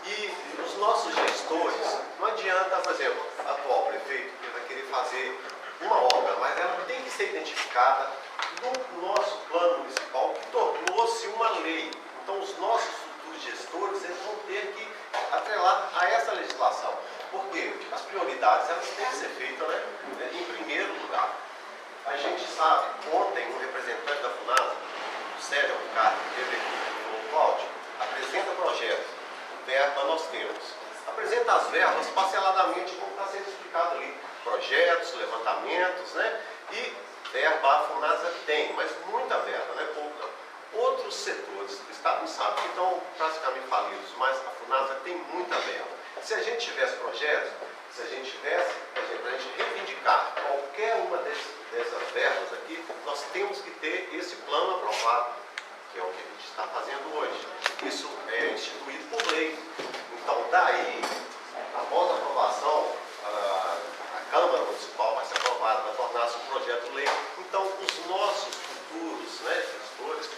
E os nossos gestores, não adianta, por exemplo, o atual prefeito que vai querer fazer uma obra, mas ela tem que ser identificada no nosso plano municipal, que tornou-se uma lei. Então, os nossos futuros gestores, eles vão ter que atrelar a essa legislação. Porque as prioridades, elas têm que ser feitas, né, em primeiro lugar. A gente sabe, ontem, um representante da FUNASA, o Sérgio Albuquerque, que teve aqui no Cláudio, apresenta projetos, verba nós temos. Apresenta as verbas parceladamente, como está sendo explicado ali. Projetos, levantamentos, né? E verba a FUNASA tem, mas muita verba, né? Pouca. Outros setores do Estado não sabem que estão praticamente falidos, mas a FUNASA tem muita verba. Se a gente tivesse projetos, se a gente tivesse, por exemplo, a gente reivindicar qualquer uma dessas verbas aqui, nós temos que ter esse plano aprovado, que é o que a gente está fazendo hoje. Isso é instituído por lei. Então, daí, após a aprovação, a Câmara Municipal vai ser aprovada, vai tornar-se um projeto de lei. Então, os nossos futuros, né, gestores,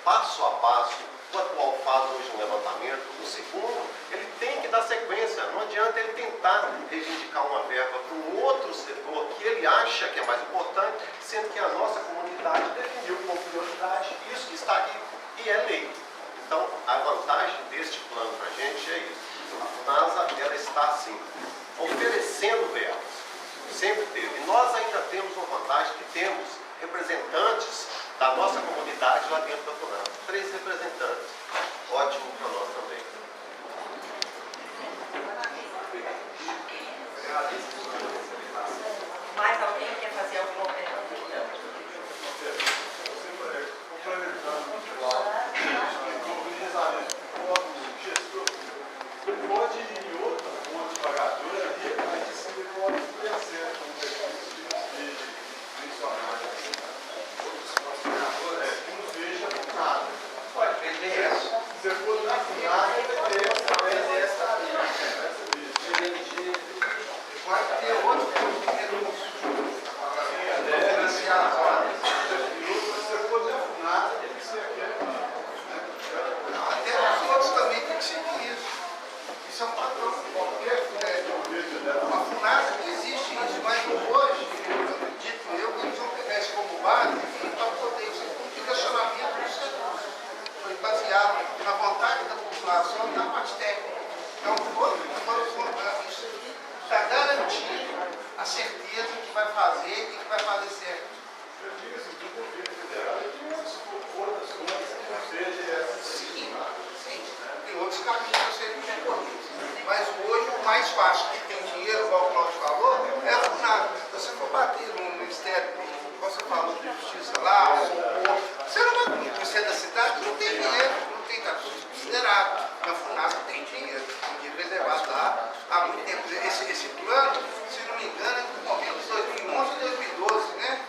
passo a passo, o atual faz hoje um levantamento, o segundo, ele tem que dar sequência. Não adianta ele tentar reivindicar uma verba para um outro setor que ele acha que é mais importante, sendo que a nossa comunidade definiu como prioridade isso que está aqui e é lei. Então, a vantagem deste plano para a gente sempre teve. E nós ainda temos uma vantagem que temos representantes da nossa comunidade lá dentro da FUNASA. 3 representantes. Ótimo para nós também.
Mais alguém quer fazer alguma pergunta?
Pode ir em outra fonte pagadora e aí sim ele pode crescer com benefícios de mencionário. Outros fontes pagadoras, não seja nada.
Pode vender essa.
Se for na FUNASA, ele tem essa
Pode ter outro tipo de recurso. Financiar as obras.
se for na FUNASA, tem que ser aquele.
Até os outros também tem que seguir isso. Isso é um padrão. A FUNASA que existe isso, mas hoje, eu acredito eu, que eles vão pegar isso como base para poder ser um direcionamento do setor. Foi baseado na vontade da população e na parte técnica. Então, isso aqui está garantindo a certeza que vai fazer e que vai fazer certo.
Eu digo assim, do governo federal, tem outras coisas que não seja essa.
Sim, tem outros caminhos a serem percorridos. Mas hoje o mais fácil que tem dinheiro, igual o Cláudio falou, é a FUNASA. Se você for bater no Ministério, você falou de Justiça lá, você não vai no Ministério da Cidade, não tem dinheiro, não tem nada considerado. Na FUNASA tem dinheiro reservado lá há muito tempo. Esse plano, se não me engano, é do momento de 2011 ou 2012, né?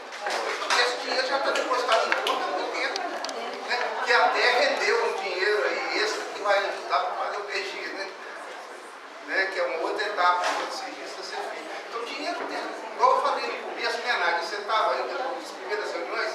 Esse dinheiro já está depositado em conta há muito tempo, né? Que até rendeu um dinheiro aí extra que vai ajudar para fazer o PG, né? Que é uma outra etapa do serviço a ser feito. Então, dinheiro tem. Igual eu falei no começo, né, Nádia? Você estava aí nas primeiras reuniões,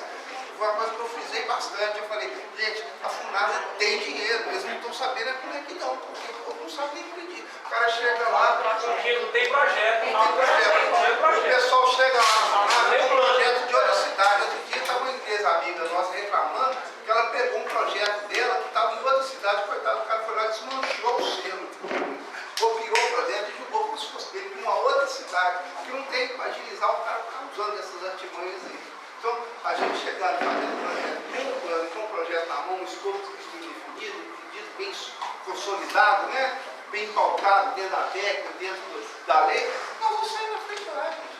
foi uma coisa que eu frisei bastante. Eu falei, gente, a FUNASA tem dinheiro, eles não estão sabendo por aqui não, porque o povo não sabe nem pedir. O cara chega lá,
Não tem projeto.
não tem projeto. O pessoal chega lá na FUNASA com um projeto de outra cidade. Outro dia estava uma empresa amiga nossa reclamando que ela pegou um projeto dela que estava em outra cidade, coitado, o cara foi lá e desmanchou o selo. Copiou o projeto e jogou como se fosse dele para uma outra cidade, que não tem que agilizar o cara ficar usando essas artimanhas aí. Então, a gente chegando fazendo um projeto bem no plano, com um projeto na mão, um escopo bem definido, bem consolidado, né? Bem pautado dentro da técnica, dentro da lei, nós vamos sair na frente lá, gente.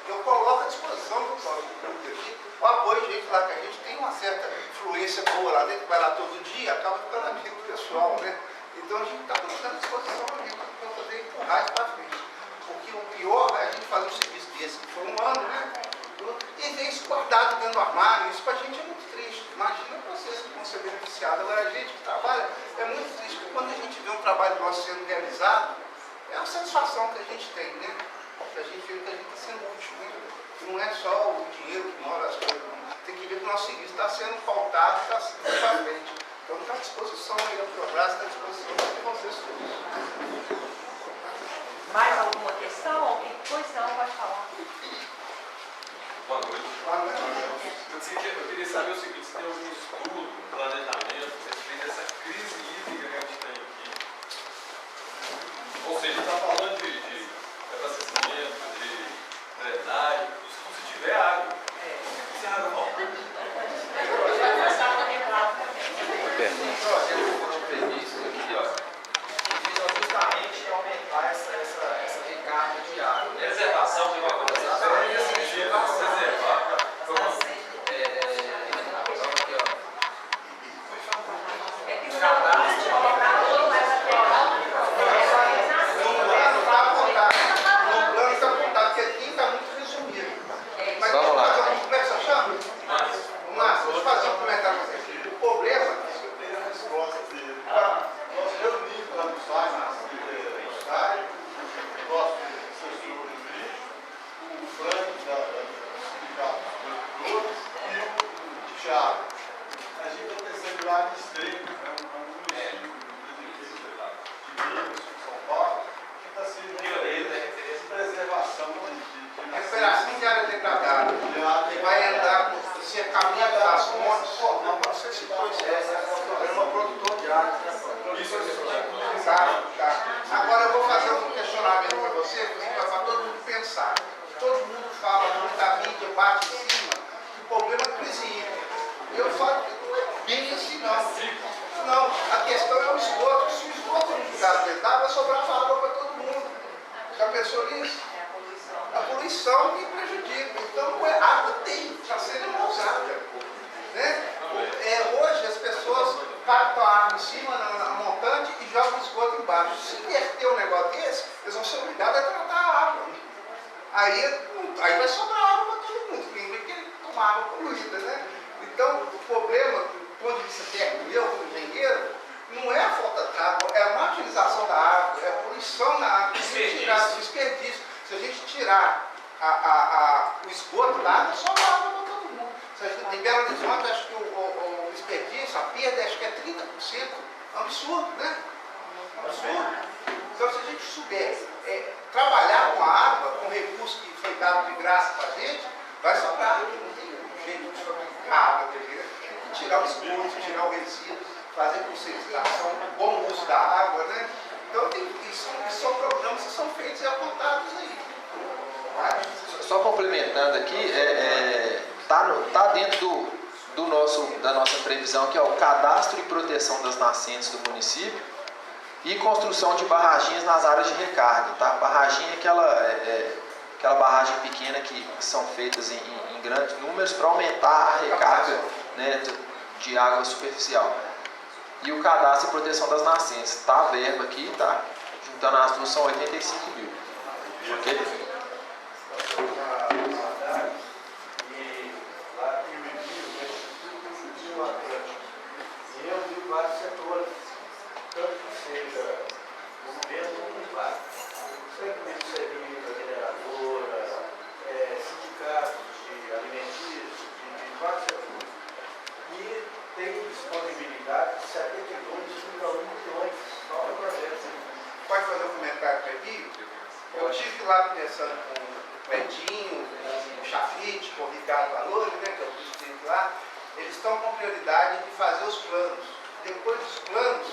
E eu coloco à disposição do público aqui o apoio de gente lá, que a gente tem uma certa influência boa lá dentro, que vai lá todo dia, acaba ficando amigo do pessoal, né? Então a gente está colocando à disposição ali para poder empurrar isso para frente. Porque o pior é a gente fazer um serviço desse, que foi um ano, né? E ver isso guardado dentro do armário, isso para a gente é muito triste. Imagina vocês que vão ser beneficiados. Agora a gente que trabalha é muito triste, porque quando a gente vê um trabalho nosso sendo realizado, é a satisfação que a gente tem, né? Que a gente vê que a gente está sendo útil, né? Não é só o dinheiro que mora as coisas, não. Tem que ver que o nosso serviço está sendo pautado, está sendo para frente. Então está à disposição aí, o Procuração está à disposição de vocês todos.
Mais alguma questão? Alguém? Pois não, pode falar.
Boa noite. Eu queria saber o seguinte, se tem algum estudo, planejamento, a respeito dessa crise hídrica que a gente tem aqui. Ou seja, está falando de abastecimento, de drenagem, se tiver água. Se a água volta.
Foram previstos aqui, ó, visam justamente aumentar essa recarga de água.
Reservação de uma coisa.
Recuperação de área degradada. Vai entrar com o cercamento das fontes. Não, para você citou isso, é um programa produtor de água. Tá. Agora eu vou fazer um questionamento para você para todo mundo pensar. todo mundo fala, muita mídia bate em cima, que o problema é a crise hídrica. Eu falo que não é bem assim não. Não, a questão é o esgoto. Se o esgoto não ficar tratado, vai sobrar água para todo mundo. Já pensou nisso? A poluição que prejudica. Então não é água, tem, está sendo mal usada. Né? Hoje as pessoas captam a água em cima na montante e jogam o esgoto embaixo. Se inverter um negócio desse, eles vão ser obrigados a tratar a água. Aí vai sobrar água para todo mundo, ninguém vai querer tomar água poluída, né? Então o problema, do ponto de vista técnico, eu como engenheiro, não é a falta de água, é a má utilização da água, é a poluição da água, desperdício. Se a gente tirar o esgoto da água, sobra água para todo mundo. Em Belo Horizonte, acho que o desperdício, a perda, acho que é 30%. É um absurdo, né? É um absurdo. Então, se a gente souber trabalhar com a água, com o recurso que foi dado de graça para a gente, vai sobrar. Não tem jeito de fabricar água, entendeu? Tem que tirar o esgoto, tirar o resíduo, fazer conscientização, bom uso da água, né? Então, são programas que são feitos e apontados aí.
Só complementando aqui, tá dentro da nossa previsão, que é o cadastro e proteção das nascentes do município e construção de barraginhas nas áreas de recarga. Tá? Barraginha é aquela barragem pequena que são feitas em grandes números para aumentar a recarga, né, de água superficial. E o cadastro e proteção das nascentes. Tá a verba aqui, tá? Juntando as duas são 85 mil. Ok?
E eu vi vários setores, tanto que seja governo como privado. Sempre me servindo a mineradora, sindicatos de alimentícios, de vários setores. E tem disponibilidade de 72,1 milhões para projetos.
Pode fazer um comentário aqui? Eu estive lá conversando com o Edinho, com o Chafite, com o Ricardo Valores, né, que é o presidente lá. Eles estão com prioridade de fazer os planos. Depois dos planos,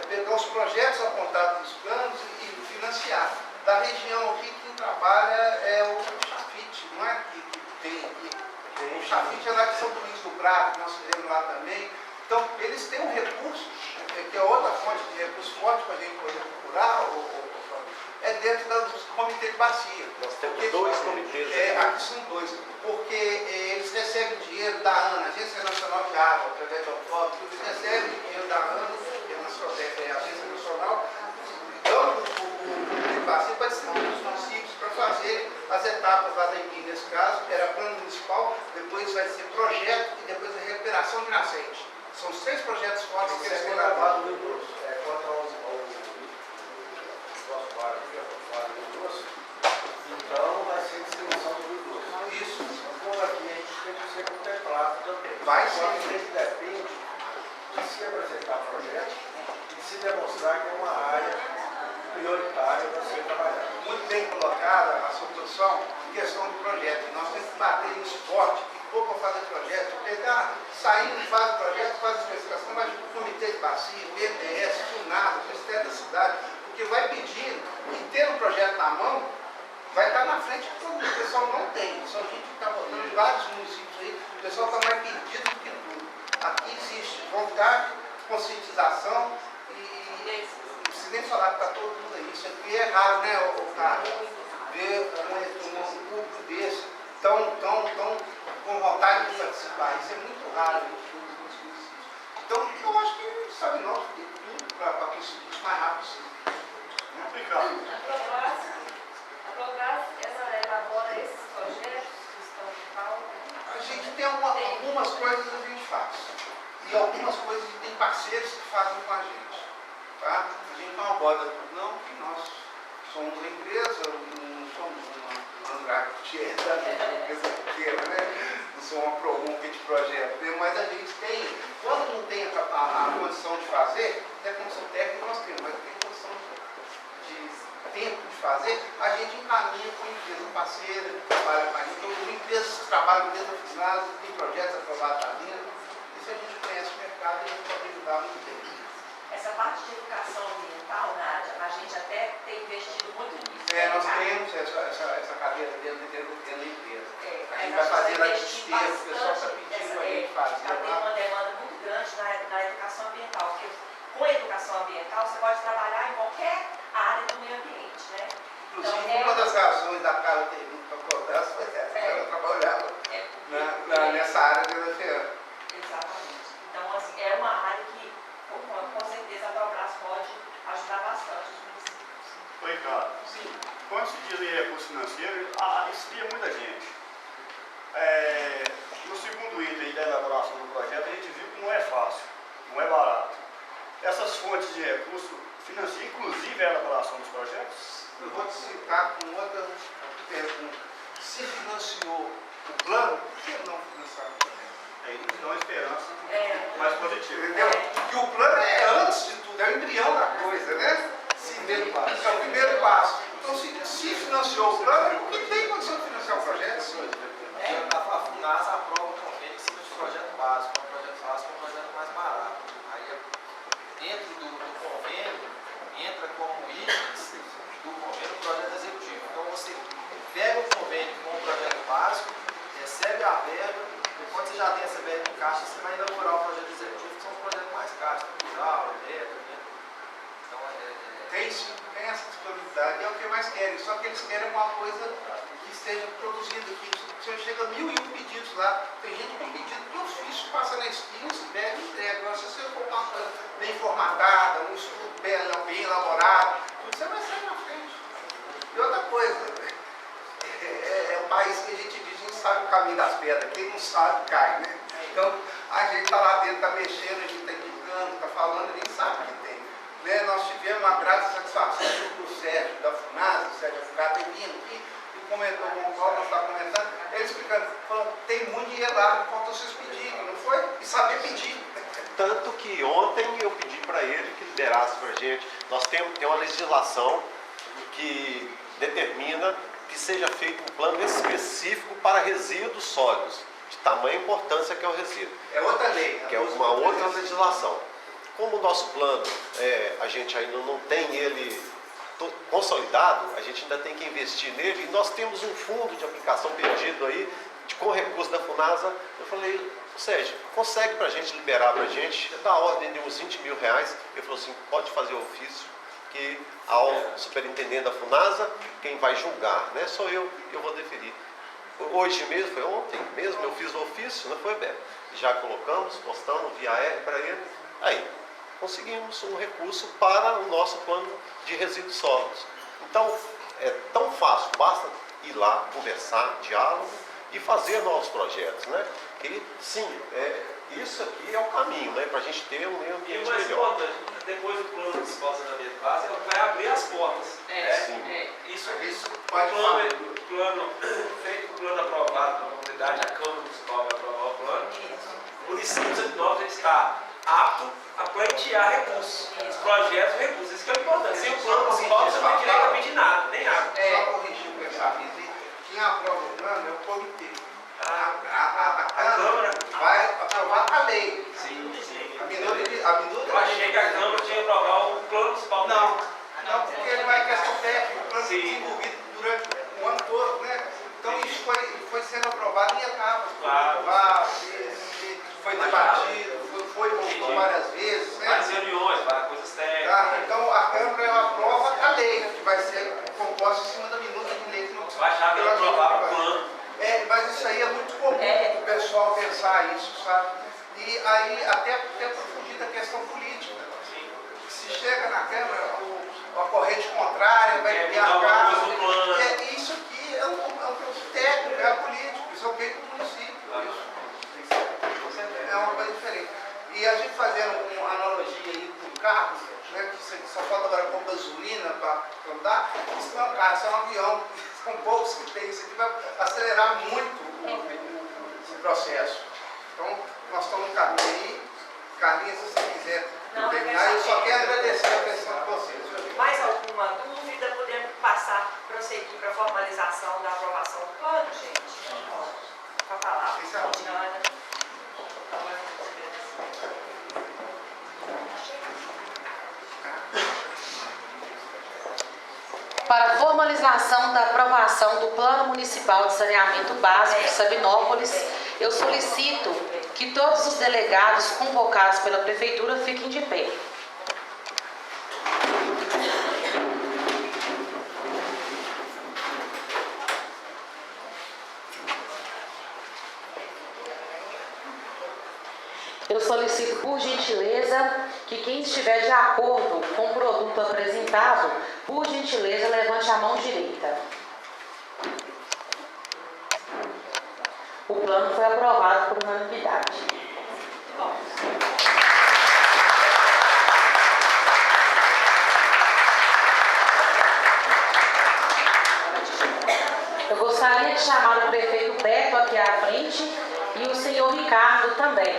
pegar os projetos apontados nos planos e financiar. Da região aqui, quem trabalha é o Chafite, não é que tem aqui. O Chafite é lá de São Luís do Bravo, que nós fizemos lá também. Então, eles têm um recurso, que é outra fonte de recurso forte para a gente poder procurar, é dentro dos comitês de bacia.
Nós temos dois comitês.
Aqui são dois. Porque eles recebem dinheiro da ANA, Agência Nacional de Água, através do autódromo, eles recebem dinheiro da ANA, que é a Agência Nacional, dão o comitê de bacia para distribuir os municípios, para fazer as etapas lá da EMI, nesse caso, era plano municipal, depois vai ser projeto e depois a recuperação de nascente. São os 3 projetos fortes que eles têm lá.
Quanto ao nosso bar aqui, o Rio Grosso, então vai ser distribuição do Rio Grosso.
Isso.
Como aqui a gente tem que ser contemplado também.
Vai ser.
Só que a gente depende de se apresentar projeto e de se demonstrar que é uma área prioritária para ser trabalhada.
Muito bem colocada a sua posição em questão do projeto. Nós temos que bater em esporte, que pouco para fazer projeto, pegar, sair, faz o projeto, faz a especificação, vai para o comitê de bacia, BNDES, FUNAD, o Ministério da Cidade, porque vai pedindo e ter um projeto na mão, vai estar na frente de todo mundo. O pessoal não tem. Só a gente que está votando em vários municípios aí, o pessoal está mais pedido do que tudo. Aqui existe vontade, conscientização e se nem falar que está todo mundo aí. Isso aqui é raro, né, o cara? Ver um público desse tão com vontade de participar. Isso é muito raro em todos os municípios. Então, eu acho que sabe nós tem tudo para conseguir isso mais rápido possível.
A Progras, ela elabora esses projetos que estão em pauta?
A gente tem algumas coisas a gente faz. E algumas coisas tem parceiros que fazem com a gente. Tá? A gente não aborda tudo, não, porque nós somos uma empresa, não somos uma Andrade pequena, né? Não somos uma Promum de projeto, mas a gente tem, quando não tem a condição de fazer, até condição técnica nós temos, mas tem condição de tempo de fazer, a gente encaminha com a empresa parceira, que trabalha com a gente, ou empresas que trabalham dentro do final, tem projetos aprovados lá dentro. Isso a gente conhece o mercado e a gente pode ajudar muito bem.
Essa parte de educação ambiental, Nádia, a gente até tem investido muito nisso.
Nós temos essa cadeira dentro do vai fazer lá de
investir
esteiro, o pessoal está
bastante
pedindo
nessa-
a gente
já
fazer
tem
lá.
uma demanda muito grande na educação ambiental, porque com a educação ambiental você pode trabalhar em qualquer área do meio ambiente, né?
Inclusive, uma das razões da Carla ter vindo para o processo foi essa, ela trabalhava nessa área de oceano.
Exatamente. Então, assim, é uma área que, com certeza, a Petrobras pode ajudar bastante os municípios.
Oi, Carlos. Quando se diz em recurso financeiro, exclui muita gente. No segundo item da elaboração do projeto, a gente viu que não é fácil, não é barato. Essas fontes de recurso financiam, inclusive, a elaboração dos projetos?
Eu vou te citar com outra pergunta. Se financiou o plano, por que não financiar o projeto?
Aí nos dá uma esperança mais positiva.
Entendeu? Que o plano é antes de tudo, é o embrião da coisa, né?
Primeiro passo.
É o primeiro passo. Então, se financiou o plano, é porque tem condição de financiar o projeto, sim.
A FUNASA aprova um convênio em cima de projeto básico. Um projeto básico é um projeto mais barato. Aí, dentro do convênio, entra como itens do convênio o projeto executivo. Então, você pega o convênio com o projeto básico, recebe a verba, quando você já tem essa verba em caixa, você vai elaborar o projeto executivo, que são os projetos mais caros, cultural, elétrico, né? Então,
Tem sim, tem essa disponibilidade. É o que mais querem, só que eles querem uma coisa que esteja produzida aqui. Você chega a 1001 pedidos lá, tem gente com pedido de ofício, passa na esquina, se pega e entrega. Agora, se você for uma coisa bem formatada, um estudo bem elaborado, tudo você vai sair na frente. E outra coisa, é um país que a gente diz, a gente sabe o caminho das pedras, quem não sabe cai, né? Então, a gente está lá dentro, está mexendo, a gente está indicando, está falando, a gente sabe que tem. Né? Nós tivemos uma grande satisfação do Sérgio da FUNASA, o Sérgio Fugata, vindo aqui e comentou com o qual nós estávamos comentando, ele explicando, falando, tem muito dinheiro lá, falta vocês pedirem, não foi? E saber pedir.
Tanto que ontem eu pedi para ele que liberasse para a gente. Nós temos uma legislação que determina que seja feito um plano específico para resíduos sólidos, de tamanha importância que é o resíduo.
É outra lei.
Que é uma outra legislação. Como o nosso plano, a gente ainda não tem ele consolidado, a gente ainda tem que investir nele, e nós temos um fundo de aplicação perdido aí, com recurso da FUNASA. Eu falei, Sérgio, consegue para a gente liberar para a gente, da ordem de uns 20 mil reais. Ele falou assim, pode fazer o ofício, que ao superintendente da FUNASA, quem vai julgar, né? Sou eu vou deferir. Hoje mesmo, foi ontem mesmo, eu fiz o ofício, não foi, Beto? Já colocamos, postamos via R para ele. Aí, conseguimos um recurso para o nosso plano de resíduos sólidos. Então, é tão fácil, basta ir lá, conversar, diálogo e fazer novos projetos, né? E, sim, isso aqui é o caminho, né? Para a gente ter um meio
E o
ambiente
mais
melhor.
importante, depois do plano de saneamento básico, ela vai abrir as portas. Isso
pode
feito o plano aprovado na comunidade, a Câmara Municipal vai aprovar o plano, o município de Nova está apto a pleitear recursos, os projetos e recursos. Isso que é importante. Sem o plano municipal, você não tem direito a pedir nada, nem água.
Só corrigir o pensamento, quem aprova o plano é o comitê. A Câmara vai aprovar a lei.
Sim.
A minuta
Eu achei que a Câmara tinha que aprovar o plano municipal.
Não, porque ele vai questão técnica, o plano foi
Sim.
desenvolvido durante o ano todo, né? Então isso foi sendo aprovado em etapas.
Claro.
Foi debatido, foi voltou várias vezes, né?
Várias reuniões, várias coisas técnicas.
Tá? Então a Câmara aprova a lei, que vai ser composta em cima da minuta de lei.
Vai achar que ela aprovava o plano.
Mas isso aí é muito comum o pessoal pensar isso, sabe? E aí até por fugir da questão política. Se chega na Câmara, a corrente contrária vai ter a casa. Isso aqui é um técnico, é político, isso é o feito do município. Isso é uma coisa diferente. E a gente fazendo uma analogia aí com carros, né, que só falta agora com gasolina para andar, isso não é um carro, isso é um avião. São poucos que tem, isso aqui vai acelerar muito o processo. Então, nós estamos no caminho aí. Carlinhos, se você quiser terminar, eu só quero agradecer a atenção de vocês.
Mais alguma dúvida? Podemos prosseguir para a formalização da aprovação do plano, gente? Com a palavra.
Para formalizar formalização da aprovação do Plano Municipal de Saneamento Básico de Sabinópolis, eu solicito que todos os delegados convocados pela Prefeitura fiquem de pé. Eu solicito, por gentileza, que quem estiver de acordo com o produto apresentado, por gentileza, levante a mão direita. O plano foi aprovado por unanimidade. Eu gostaria de chamar o prefeito Beto aqui à frente e o senhor Ricardo também.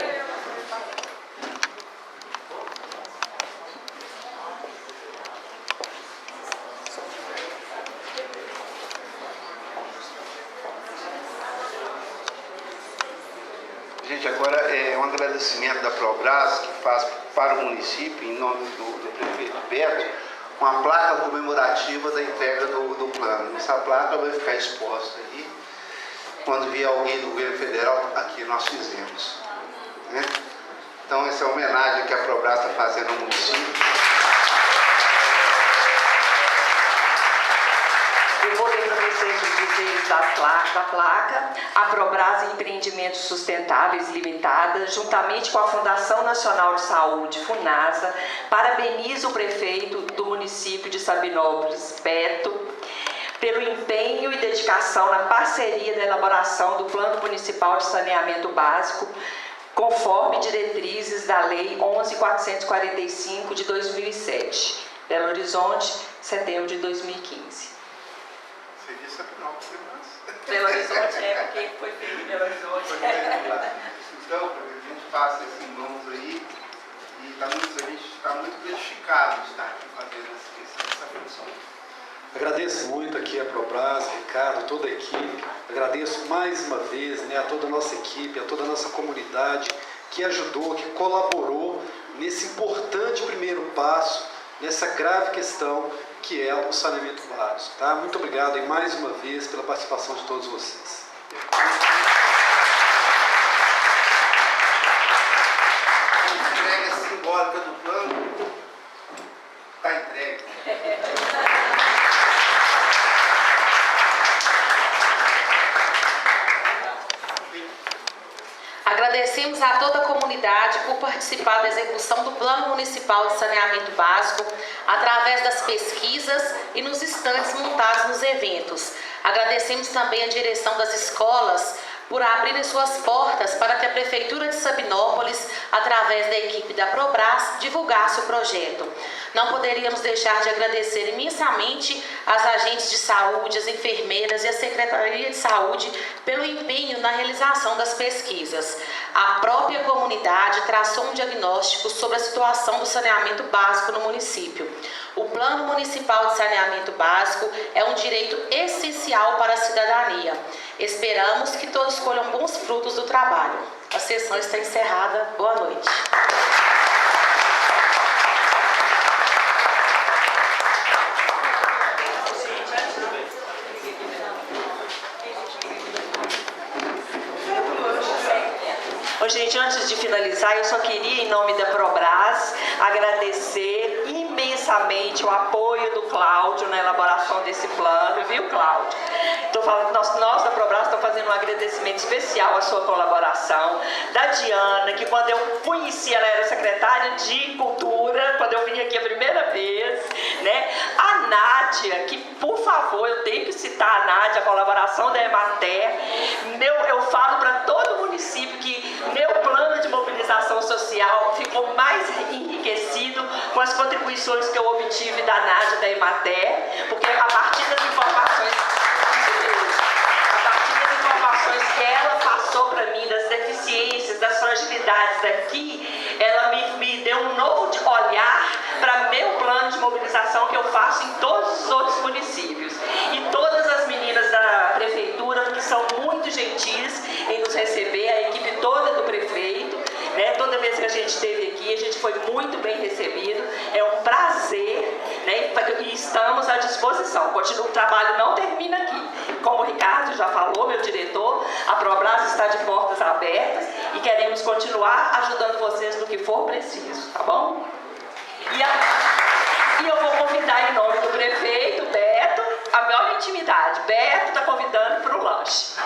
Gente, agora é um agradecimento da Probras, que faz para o município, em nome do prefeito Beto, uma placa comemorativa da entrega do plano. Essa placa vai ficar exposta aí, quando vier alguém do governo federal, aqui nós fizemos. Né? Então, essa é a homenagem que a Probras está fazendo ao município.
Eu vou ler para vocês os dizeres da placa. A Probras Empreendimentos Sustentáveis Limitada, juntamente com a Fundação Nacional de Saúde, FUNASA, parabeniza o prefeito do município de Sabinópolis, Beto, pelo empenho e dedicação na parceria da elaboração do Plano Municipal de Saneamento Básico, conforme diretrizes da Lei 11.445 de 2007, Belo Horizonte, setembro de 2015.
Seria Sabinópolis, mas...
Belo Horizonte é porque foi feito em Belo Horizonte.
Então, a gente passa esses nomes aí e a gente está muito gratificado de estar aqui fazendo essa função.
Agradeço muito aqui a Probras, Ricardo, toda a equipe. Agradeço mais uma vez, né, a toda a nossa equipe, a toda a nossa comunidade que ajudou, que colaborou nesse importante primeiro passo, nessa grave questão que é o saneamento básico. Tá? Muito obrigado e mais uma vez pela participação de todos vocês.
A entrega simbólica do plano está entregue.
Agradecemos a toda a comunidade por participar da execução do Plano Municipal de Saneamento Básico através das pesquisas e nos estandes montados nos eventos. Agradecemos também a direção das escolas por abrirem suas portas para que a Prefeitura de Sabinópolis, através da equipe da Probras, divulgasse o projeto. Não poderíamos deixar de agradecer imensamente às agentes de saúde, as enfermeiras e a Secretaria de Saúde pelo empenho na realização das pesquisas. A própria comunidade traçou um diagnóstico sobre a situação do saneamento básico no município. O Plano Municipal de Saneamento Básico é um direito essencial para a cidadania. Esperamos que todos colham bons frutos do trabalho. A sessão está encerrada. Boa noite.
Gente, antes de finalizar, eu só queria, em nome da Probras, agradecer imensamente o apoio do Cláudio na elaboração desse plano, viu, Cláudio? Estou falando, nós da Probras estamos fazendo um agradecimento especial à sua colaboração, da Diana, que quando eu conheci, ela era secretária de Cultura, quando eu vim aqui a primeira vez, né? A Nádia, que, por favor, eu tenho que citar a Nádia, a colaboração da Emater. Eu falo para todo o município que meu plano de mobilização social ficou mais enriquecido com as contribuições que eu obtive da Nádia, da Emater, porque a partir das informações que ela passou para mim, das deficiências, das fragilidades daqui, ela me deu um novo olhar para meu plano de mobilização que eu faço em todos os outros municípios. E todas as meninas da prefeitura que são muito gentis em nos receber, a equipe toda do prefeito, né? Toda vez que a gente esteve aqui, a gente foi muito bem recebido. É um prazer, né? E estamos à disposição. O trabalho não termina aqui. Como o Ricardo já falou, meu diretor, a Probras está de portas abertas e queremos continuar ajudando vocês no que for preciso, tá bom? E eu vou convidar em nome do prefeito, Beto, a maior intimidade. Beto está convidando para o lanche.